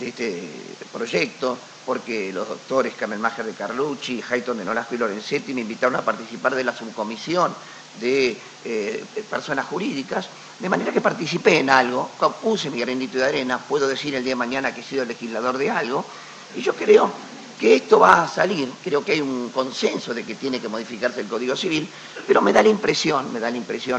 de este proyecto, porque los doctores Kamelmacher de Carlucci, Hayton de Nolasco y Lorenzetti me invitaron a participar de la subcomisión de personas jurídicas, de manera que participé en algo, puse mi granito de arena, puedo decir el día de mañana que he sido legislador de algo. Y yo creo que esto va a salir, creo que hay un consenso de que tiene que modificarse el Código Civil, pero me da la impresión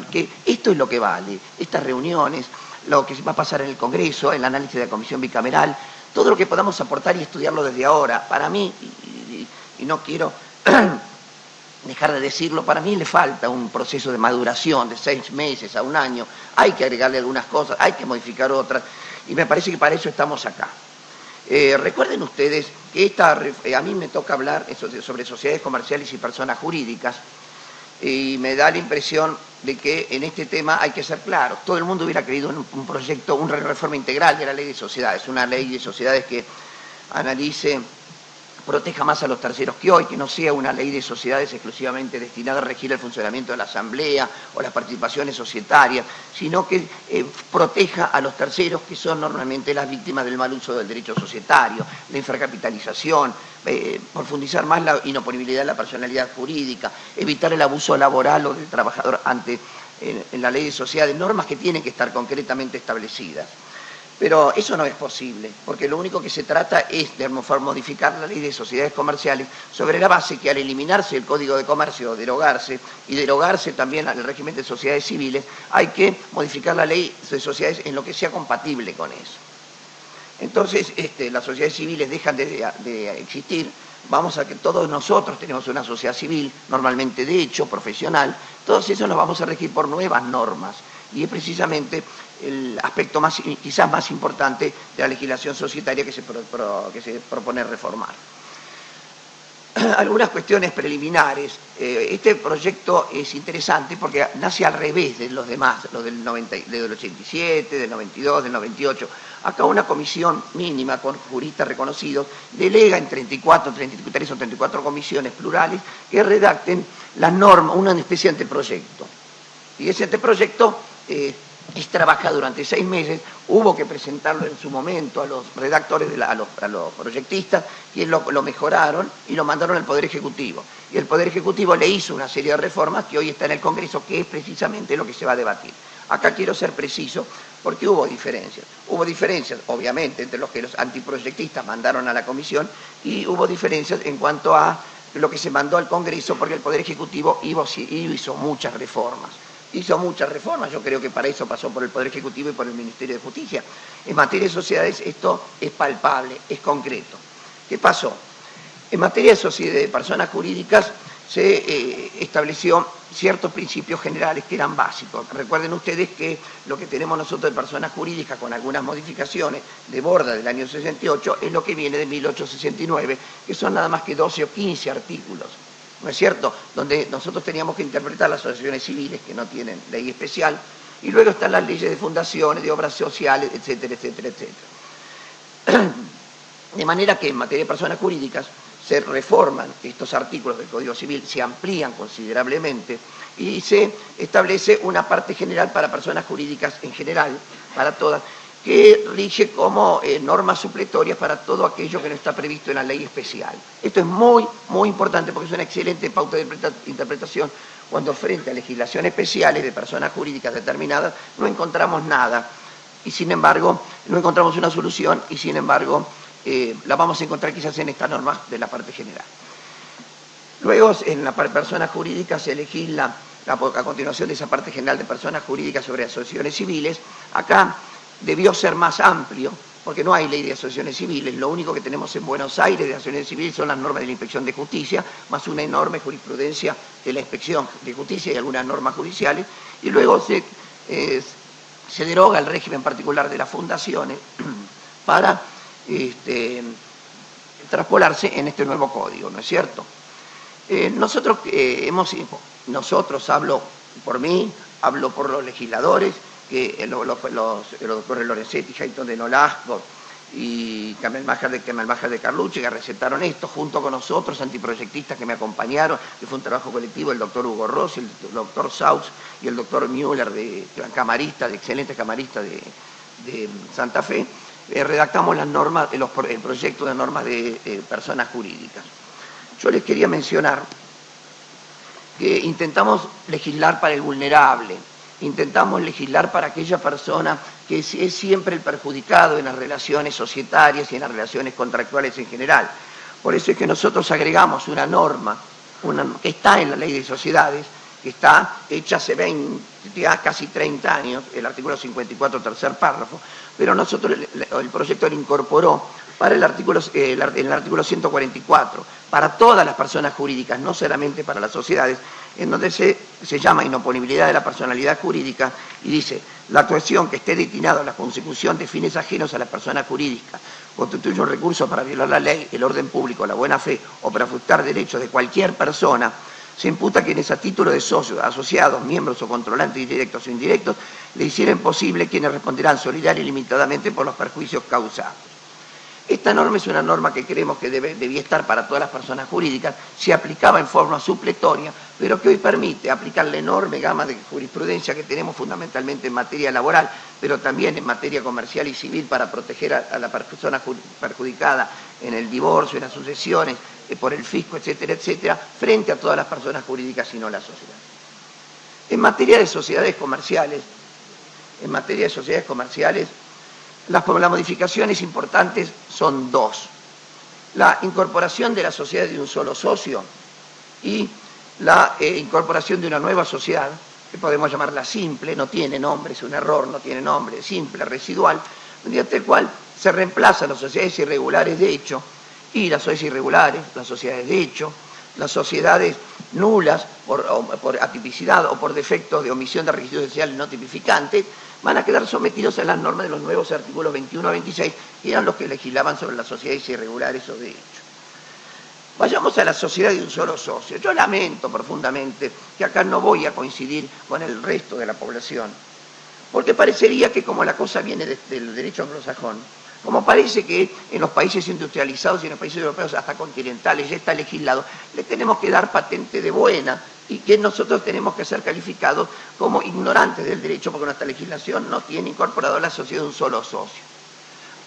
que esto es lo que vale, estas reuniones, lo que va a pasar en el Congreso, el análisis de la Comisión Bicameral, todo lo que podamos aportar y estudiarlo desde ahora. Para mí, y no quiero dejar de decirlo, para mí le falta un proceso de maduración de 6 meses a 1 año, hay que agregarle algunas cosas, hay que modificar otras, y me parece que para eso estamos acá. Recuerden ustedes que a mí me toca hablar sobre sociedades comerciales y personas jurídicas y me da la impresión de que en este tema hay que ser claros. Todo el mundo hubiera querido un proyecto, una reforma integral de la ley de sociedades, una ley de sociedades que analice, proteja más a los terceros que hoy, que no sea una ley de sociedades exclusivamente destinada a regir el funcionamiento de la asamblea o las participaciones societarias, sino que proteja a los terceros que son normalmente las víctimas del mal uso del derecho societario, la infracapitalización, profundizar más la inoponibilidad de la personalidad jurídica, evitar el abuso laboral o del trabajador en la ley de sociedades, normas que tienen que estar concretamente establecidas. Pero eso no es posible, porque lo único que se trata es de modificar la ley de sociedades comerciales sobre la base que al eliminarse el Código de Comercio, derogarse también el régimen de sociedades civiles, hay que modificar la ley de sociedades en lo que sea compatible con eso. Entonces, las sociedades civiles dejan de existir, vamos a que todos nosotros tenemos una sociedad civil, normalmente de hecho, profesional, todos esos nos vamos a regir por nuevas normas. Y es precisamente el aspecto quizás más importante de la legislación societaria que se propone reformar. Algunas cuestiones preliminares. Este proyecto es interesante porque nace al revés de los demás, los del 87, del 92, del 98. Acá una comisión mínima con juristas reconocidos delega en 33 o 34 comisiones plurales que redacten las normas, una especie de anteproyecto. Y ese anteproyecto trabaja durante 6 meses, hubo que presentarlo en su momento a los redactores, a los proyectistas, quienes lo mejoraron y lo mandaron al Poder Ejecutivo. Y el Poder Ejecutivo le hizo una serie de reformas que hoy está en el Congreso, que es precisamente lo que se va a debatir. Acá quiero ser preciso porque hubo diferencias. Hubo diferencias, obviamente, entre los que los antiproyectistas mandaron a la Comisión y hubo diferencias en cuanto a lo que se mandó al Congreso porque el Poder Ejecutivo hizo muchas reformas. Yo creo que para eso pasó por el Poder Ejecutivo y por el Ministerio de Justicia. En materia de sociedades esto es palpable, es concreto. ¿Qué pasó? En materia de sociedades de personas jurídicas se estableció ciertos principios generales que eran básicos. Recuerden ustedes que lo que tenemos nosotros de personas jurídicas con algunas modificaciones de Borda del año 68 es lo que viene de 1869, que son nada más que 12 o 15 artículos. ¿No es cierto? Donde nosotros teníamos que interpretar las asociaciones civiles que no tienen ley especial, y luego están las leyes de fundaciones, de obras sociales, etcétera, etcétera, etcétera. De manera que en materia de personas jurídicas se reforman estos artículos del Código Civil, se amplían considerablemente y se establece una parte general para personas jurídicas en general, para todas, que rige como normas supletorias para todo aquello que no está previsto en la ley especial. Esto es muy, muy importante porque es una excelente pauta de interpretación cuando frente a legislaciones especiales de personas jurídicas determinadas no encontramos nada y sin embargo no encontramos una solución y sin embargo la vamos a encontrar quizás en esta norma de la parte general. Luego en la personas jurídicas se legisla a continuación de esa parte general de personas jurídicas sobre asociaciones civiles. Acá debió ser más amplio, porque no hay ley de asociaciones civiles, lo único que tenemos en Buenos Aires de asociaciones civiles son las normas de la Inspección de Justicia, más una enorme jurisprudencia de la Inspección de Justicia y algunas normas judiciales, y luego se deroga el régimen particular de las fundaciones para traspolarse en este nuevo código, ¿no es cierto? Nosotros hablo por mí, hablo por los legisladores, que los doctores Lorenzetti, Hayton de Nolasco y Kemalmacher de Carlucci, que recetaron esto, junto con nosotros, antiproyectistas que me acompañaron, que fue un trabajo colectivo, el doctor Hugo Rossi, el doctor Saus y el doctor Müller, excelente camarista de Santa Fe, redactamos las normas, el proyecto de normas de personas jurídicas. Yo les quería mencionar que intentamos legislar para el vulnerable, intentamos legislar para aquella persona que es siempre el perjudicado en las relaciones societarias y en las relaciones contractuales en general. Por eso es que nosotros agregamos una norma que está en la Ley de Sociedades, que está hecha hace ya casi 30 años, el artículo 54, tercer párrafo, pero nosotros el proyecto lo incorporó para el artículo 144, para todas las personas jurídicas, no solamente para las sociedades, en donde se llama inoponibilidad de la personalidad jurídica y dice: la actuación que esté destinada a la consecución de fines ajenos a la persona jurídica constituye un recurso para violar la ley, el orden público, la buena fe o para afectar derechos de cualquier persona, se imputa a quienes a título de socios, asociados, miembros o controlantes directos o indirectos le hicieran posible quienes responderán solidaria y limitadamente por los perjuicios causados. Esta norma es una norma que creemos que debía estar para todas las personas jurídicas, se aplicaba en forma supletoria, pero que hoy permite aplicar la enorme gama de jurisprudencia que tenemos fundamentalmente en materia laboral, pero también en materia comercial y civil para proteger a la persona perjudicada en el divorcio, en las sucesiones, por el fisco, etcétera, etcétera, frente a todas las personas jurídicas y no la sociedad. En materia de sociedades comerciales, las modificaciones importantes son dos: la incorporación de la sociedad de un solo socio y la incorporación de una nueva sociedad, que podemos llamarla simple, no tiene nombre, es un error, no tiene nombre, simple, residual, mediante el cual se reemplazan las sociedades irregulares de hecho y las sociedades irregulares, las sociedades de hecho, las sociedades nulas por atipicidad o por defectos de omisión de requisitos sociales no tipificantes, van a quedar sometidos a las normas de los nuevos artículos 21 a 26, que eran los que legislaban sobre las sociedades irregulares o de hecho. Vayamos a la sociedad de un solo socio. Yo lamento profundamente que acá no voy a coincidir con el resto de la población, porque parecería que como la cosa viene del derecho anglosajón, como parece que en los países industrializados y en los países europeos hasta continentales ya está legislado, le tenemos que dar patente de buena y que nosotros tenemos que ser calificados como ignorantes del derecho porque nuestra legislación no tiene incorporado la sociedad de un solo socio.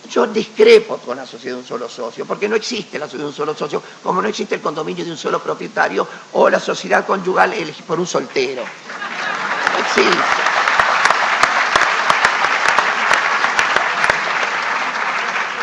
Yo discrepo con la sociedad de un solo socio, porque no existe la sociedad de un solo socio, como no existe el condominio de un solo propietario o la sociedad conyugal por un soltero. No existe.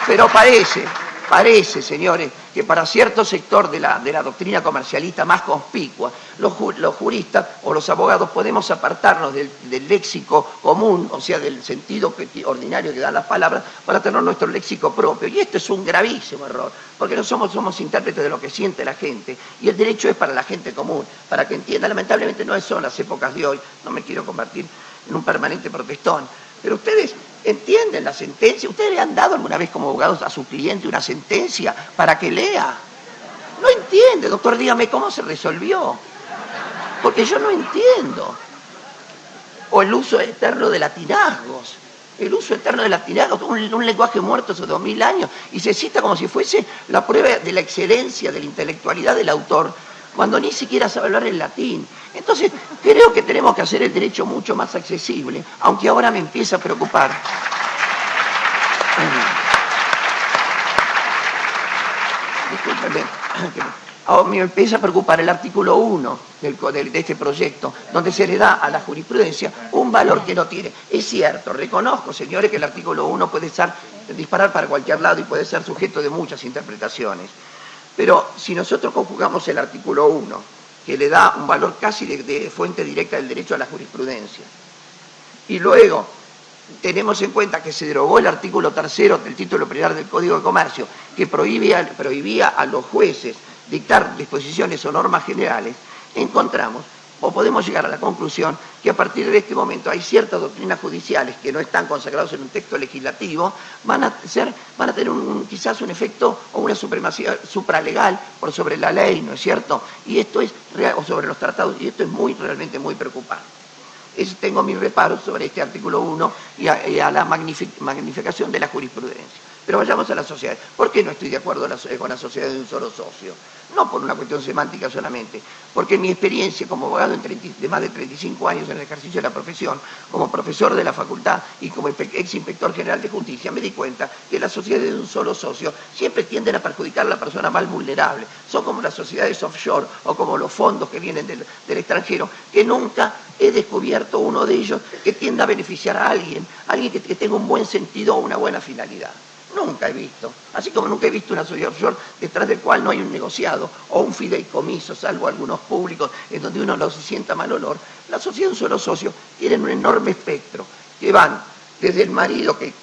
Pero parece, señores, que para cierto sector de la doctrina comercialista más conspicua, los juristas o los abogados podemos apartarnos del léxico común, o sea, del sentido ordinario que dan las palabras, para tener nuestro léxico propio. Y esto es un gravísimo error, porque no somos intérpretes de lo que siente la gente, y el derecho es para la gente común, para que entienda. Lamentablemente no son las épocas de hoy, no me quiero convertir en un permanente protestón, pero ustedes entienden la sentencia. ¿Ustedes le han dado alguna vez como abogados a su cliente una sentencia para que lea? No entiende, doctor, dígame cómo se resolvió. Porque yo no entiendo. O el uso eterno de latinazgos. El uso eterno de latinazgos, un lenguaje muerto hace 2000 años, y se cita como si fuese la prueba de la excelencia, de la intelectualidad del autor, cuando ni siquiera sabe hablar el latín. Entonces, creo que tenemos que hacer el derecho mucho más accesible, aunque ahora me empieza a preocupar. Discúlpenme. Ahora me empieza a preocupar el artículo 1 de este proyecto, donde se le da a la jurisprudencia un valor que no tiene. Es cierto, reconozco, señores, que el artículo 1 puede disparar para cualquier lado y puede ser sujeto de muchas interpretaciones. Pero si nosotros conjugamos el artículo 1, que le da un valor casi de fuente directa del derecho a la jurisprudencia, y luego tenemos en cuenta que se derogó el artículo 3 del título primero del Código de Comercio, que prohibía a los jueces dictar disposiciones o normas generales, encontramos o podemos llegar a la conclusión que a partir de este momento hay ciertas doctrinas judiciales que no están consagradas en un texto legislativo, van a tener quizás un efecto o una supremacía supralegal por sobre la ley, ¿no es cierto? Y esto es o sobre los tratados, y esto es realmente muy preocupante. Tengo mis reparos sobre este artículo 1 y a la magnificación de la jurisprudencia. Pero vayamos a la sociedad. ¿Por qué no estoy de acuerdo con la sociedad de un solo socio? No por una cuestión semántica solamente, porque en mi experiencia como abogado de más de 35 años en el ejercicio de la profesión, como profesor de la facultad y como ex inspector general de justicia, me di cuenta que las sociedades de un solo socio siempre tienden a perjudicar a la persona más vulnerable. Son como las sociedades offshore o como los fondos que vienen del extranjero, que nunca he descubierto uno de ellos que tienda a beneficiar a alguien que tenga un buen sentido o una buena finalidad. Nunca he visto, así como nunca he visto una sociedad offshore detrás del cual no hay un negociado o un fideicomiso, salvo algunos públicos en donde uno no se sienta mal olor. La sociedad de un solo socio tiene un enorme espectro, que van desde el marido que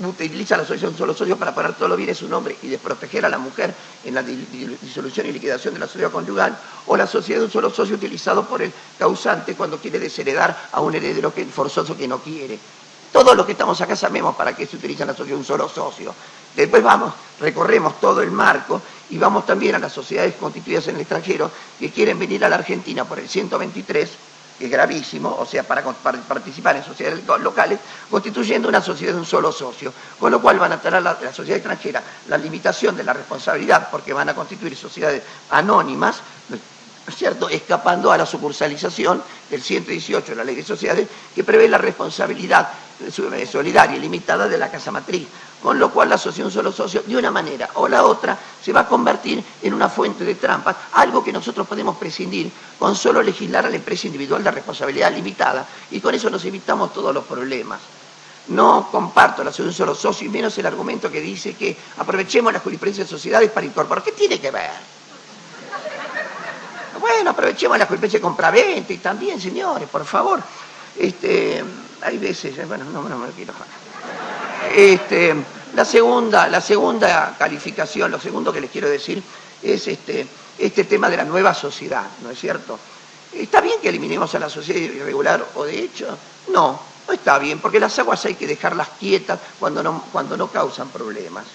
utiliza la sociedad de un solo socio para poner todos los bienes a su nombre y de proteger a la mujer en la disolución y liquidación de la sociedad conyugal, o la sociedad de un solo socio utilizado por el causante cuando quiere desheredar a un heredero forzoso que no quiere. Todos los que estamos acá sabemos para qué se utiliza la sociedad de un solo socio. Después recorremos todo el marco y vamos también a las sociedades constituidas en el extranjero que quieren venir a la Argentina por el 123, que es gravísimo, o sea, para participar en sociedades locales, constituyendo una sociedad de un solo socio, con lo cual van a tener la sociedad extranjera la limitación de la responsabilidad porque van a constituir sociedades anónimas, ¿no es cierto?, escapando a la sucursalización del 118 de la Ley de Sociedades, que prevé la responsabilidad solidaria y limitada de la casa matriz, con lo cual la sociedad de un solo socio, de una manera o la otra, se va a convertir en una fuente de trampas, algo que nosotros podemos prescindir con solo legislar a la empresa individual de responsabilidad limitada, y con eso nos evitamos todos los problemas. No comparto la sociedad de un solo socio, y menos el argumento que dice que aprovechemos la jurisprudencia de sociedades para incorporar. ¿Qué tiene que ver? Bueno, aprovechemos la jurisprudencia de compraventa y también, señores, por favor. Hay veces, bueno, no me lo quiero dejar. La segunda calificación, lo segundo que les quiero decir es este tema de la nueva sociedad, ¿no es cierto? ¿Está bien que eliminemos a la sociedad irregular o de hecho? No, No está bien, porque las aguas hay que dejarlas quietas cuando no causan problemas.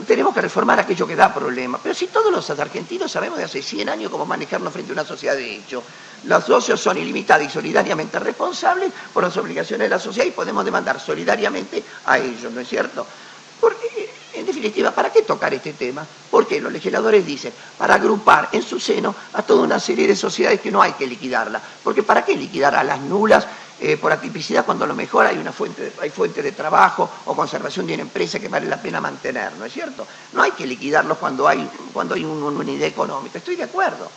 Tenemos que reformar aquello que da problemas. Pero si todos los argentinos sabemos de hace 100 años cómo manejarnos frente a una sociedad de hecho. Los socios son ilimitados y solidariamente responsables por las obligaciones de la sociedad y podemos demandar solidariamente a ellos, ¿no es cierto? Porque, en definitiva, ¿para qué tocar este tema? Porque los legisladores dicen, para agrupar en su seno a toda una serie de sociedades que no hay que liquidarla. Porque ¿para qué liquidar a las nulas por atipicidad cuando a lo mejor hay fuente de trabajo o conservación de una empresa que vale la pena mantener, ¿no es cierto? No hay que liquidarlos cuando hay una idea económica. Estoy de acuerdo.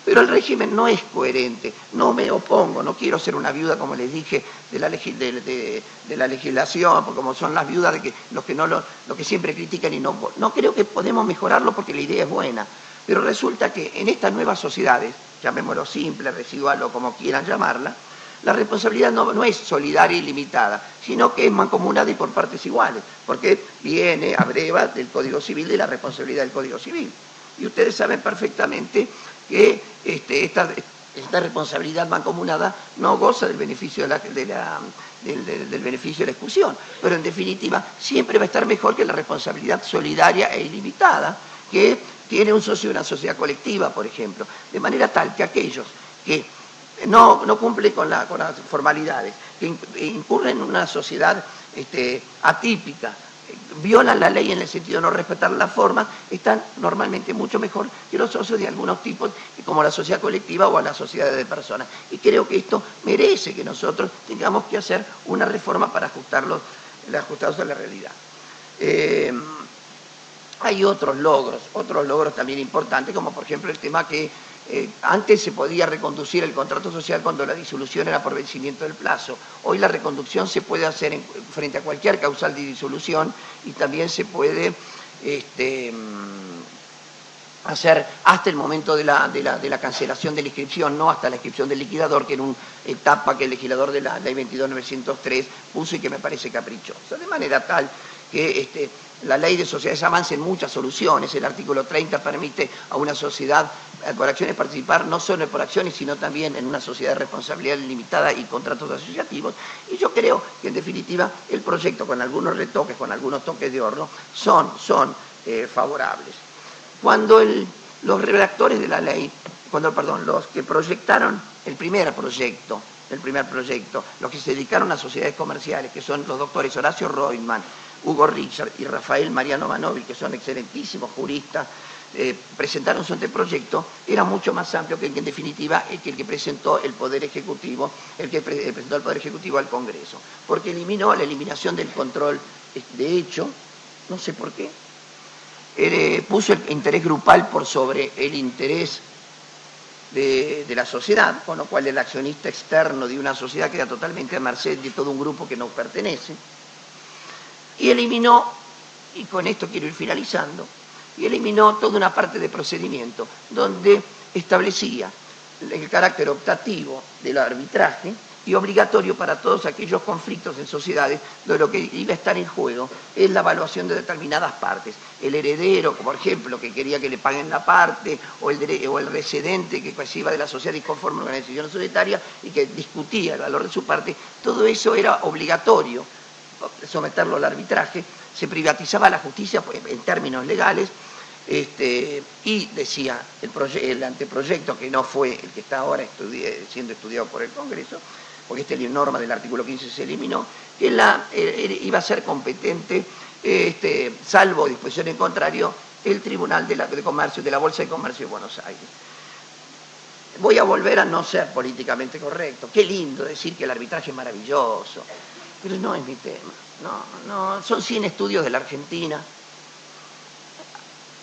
Pero el régimen no es coherente, no me opongo, no quiero ser una viuda, como les dije, de la legislación, porque como son las viudas de los que siempre critican y no creo que podemos mejorarlo porque la idea es buena. Pero resulta que en estas nuevas sociedades, llamémoslo simple, residual o como quieran llamarla, la responsabilidad no es solidaria y limitada, sino que es mancomunada y por partes iguales, porque viene, abreva del Código Civil, de la responsabilidad del Código Civil. Y ustedes saben perfectamente que esta responsabilidad mancomunada no goza del beneficio del beneficio de la exclusión, pero en definitiva siempre va a estar mejor que la responsabilidad solidaria e ilimitada que tiene un socio de una sociedad colectiva, por ejemplo, de manera tal que aquellos que no cumplen con las formalidades, que incurren en una sociedad atípica, violan la ley en el sentido de no respetar las formas, están normalmente mucho mejor que los socios de algunos tipos, como la sociedad colectiva o a las sociedades de personas. Y creo que esto merece que nosotros tengamos que hacer una reforma para ajustarlos a la realidad. Hay otros logros también importantes, como por ejemplo el tema que antes se podía reconducir el contrato social cuando la disolución era por vencimiento del plazo. Hoy la reconducción se puede hacer frente a cualquier causal de disolución y también se puede hacer hasta el momento de la cancelación de la inscripción, no hasta la inscripción del liquidador, que era una etapa que el legislador de la ley 22.903 puso y que me parece caprichosa. De manera tal que la ley de sociedades avanza en muchas soluciones. El artículo 30 permite a una sociedad por acciones participar no solo por acciones, sino también en una sociedad de responsabilidad limitada y contratos asociativos. Y yo creo que, en definitiva, el proyecto, con algunos retoques, con algunos toques de horno, son favorables. Cuando los redactores de la ley, los que proyectaron el primer proyecto, los que se dedicaron a sociedades comerciales, que son los doctores Horacio Reutemann, Hugo Richard y Rafael Mariano Manovi, que son excelentísimos juristas, presentaron su anteproyecto, era mucho más amplio que en definitiva el que presentó el Poder Ejecutivo, al Congreso, porque eliminó la eliminación del control de hecho, no sé por qué, puso el interés grupal por sobre el interés de la sociedad, con lo cual el accionista externo de una sociedad queda totalmente a merced de todo un grupo que no pertenece, y eliminó, y con esto quiero ir finalizando, toda una parte de procedimiento donde establecía el carácter optativo del arbitraje y obligatorio para todos aquellos conflictos en sociedades donde lo que iba a estar en juego es la evaluación de determinadas partes. El heredero, por ejemplo, que quería que le paguen la parte, o el residente que se iba de la sociedad disconforme con la decisión societaria y que discutía el valor de su parte, todo eso era obligatorio someterlo al arbitraje. Se privatizaba la justicia en términos legales, y decía el anteproyecto, que no fue el que está ahora siendo estudiado por el Congreso, porque esta norma del artículo 15 se eliminó, que iba a ser competente, salvo disposición en contrario, el Tribunal de Comercio, de la Bolsa de Comercio de Buenos Aires. Voy a volver a no ser políticamente correcto. Qué lindo decir que el arbitraje es maravilloso, pero no es mi tema. No, son 100 estudios de la Argentina.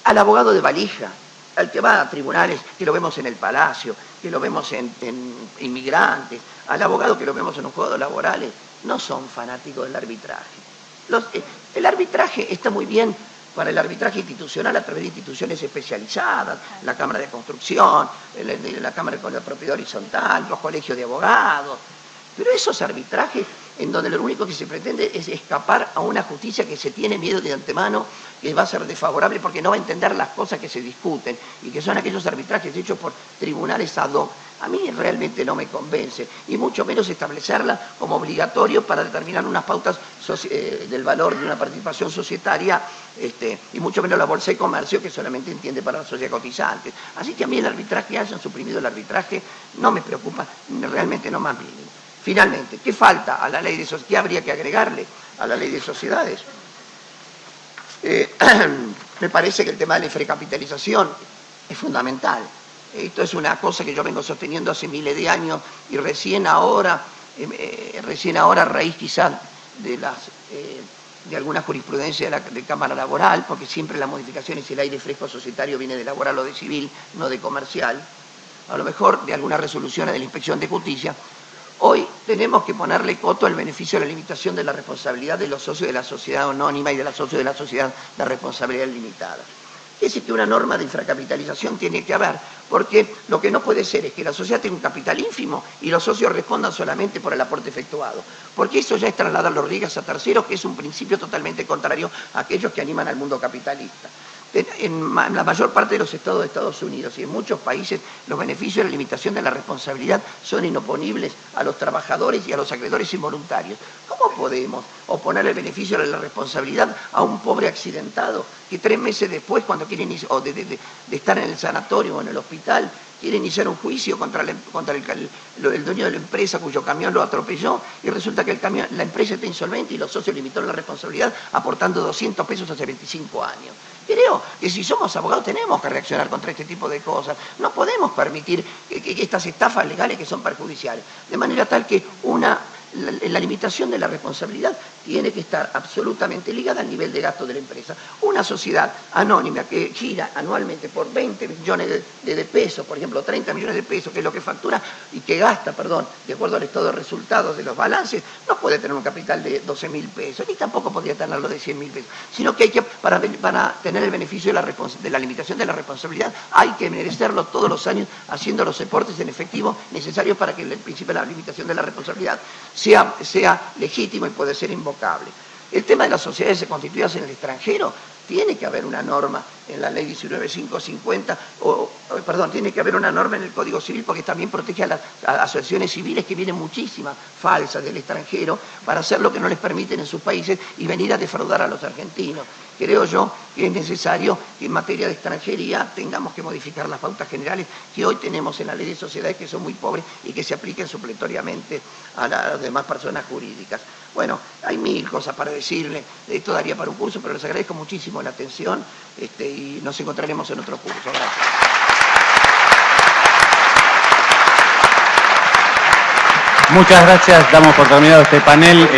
Al abogado de valija, al que va a tribunales, que lo vemos en el Palacio, que lo vemos en inmigrantes, al abogado que lo vemos en los juegos laborales, no son fanáticos del arbitraje. El arbitraje está muy bien para el arbitraje institucional a través de instituciones especializadas, la Cámara de Construcción, la Cámara de la Propiedad Horizontal, los colegios de abogados, pero esos arbitrajes en donde lo único que se pretende es escapar a una justicia que se tiene miedo de antemano, que va a ser desfavorable porque no va a entender las cosas que se discuten y que son aquellos arbitrajes hechos por tribunales ad hoc. A mí realmente no me convence, y mucho menos establecerla como obligatorio para determinar unas pautas del valor de una participación societaria, y mucho menos la Bolsa de Comercio, que solamente entiende para la sociedad cotizante. Así que a mí el arbitraje, hayan suprimido el arbitraje, no me preocupa, realmente no más mínimo. Finalmente, ¿qué falta a la ley de sociedades? ¿Qué habría que agregarle a la ley de sociedades? Me parece que el tema de la infracapitalización es fundamental. Esto es una cosa que yo vengo sosteniendo hace miles de años y recién ahora a raíz quizás de alguna jurisprudencia de Cámara Laboral, porque siempre las modificaciones y el aire fresco societario viene de laboral o de civil, no de comercial, a lo mejor de algunas resoluciones de la Inspección de Justicia. Hoy tenemos que ponerle coto al beneficio de la limitación de la responsabilidad de los socios de la sociedad anónima y de los socios de la sociedad de responsabilidad limitada. Es decir, que una norma de infracapitalización tiene que haber, porque lo que no puede ser es que la sociedad tenga un capital ínfimo y los socios respondan solamente por el aporte efectuado, porque eso ya es trasladar los riesgos a terceros, que es un principio totalmente contrario a aquellos que animan al mundo capitalista. En la mayor parte de los estados de Estados Unidos y en muchos países los beneficios de la limitación de la responsabilidad son inoponibles a los trabajadores y a los acreedores involuntarios. ¿Cómo podemos oponer el beneficio de la responsabilidad a un pobre accidentado que 3 meses después, cuando quiere o de estar en el sanatorio o en el hospital, quiere iniciar un juicio contra el dueño de la empresa cuyo camión lo atropelló y resulta que la empresa está insolvente y los socios limitaron la responsabilidad aportando 200 pesos hace 25 años? Creo que si somos abogados tenemos que reaccionar contra este tipo de cosas. No podemos permitir que estas estafas legales que son perjudiciales. De manera tal que la limitación de la responsabilidad tiene que estar absolutamente ligada al nivel de gasto de la empresa. Una sociedad anónima que gira anualmente por 20 millones de pesos, por ejemplo, 30 millones de pesos, que es lo que factura y que gasta, de acuerdo al estado de resultados de los balances, no puede tener un capital de 12.000 pesos, ni tampoco podría tenerlo de 100.000 pesos, sino que hay que, para tener el beneficio de la limitación de la responsabilidad, hay que merecerlo todos los años haciendo los aportes en efectivo necesarios para que el principio de la limitación de la responsabilidad sea legítimo y puede ser invocable. El tema de las sociedades constituidas en el extranjero, tiene que haber una norma en la ley 19.550, tiene que haber una norma en el Código Civil porque también protege a las asociaciones civiles que vienen muchísimas falsas del extranjero para hacer lo que no les permiten en sus países y venir a defraudar a los argentinos. Creo yo que es necesario que en materia de extranjería tengamos que modificar las pautas generales que hoy tenemos en la ley de sociedades, que son muy pobres y que se apliquen supletoriamente a las demás personas jurídicas. Bueno, hay 1000 cosas para decirle, esto daría para un curso, pero les agradezco muchísimo la atención y nos encontraremos en otro curso. Gracias. Muchas gracias, damos por terminado este panel.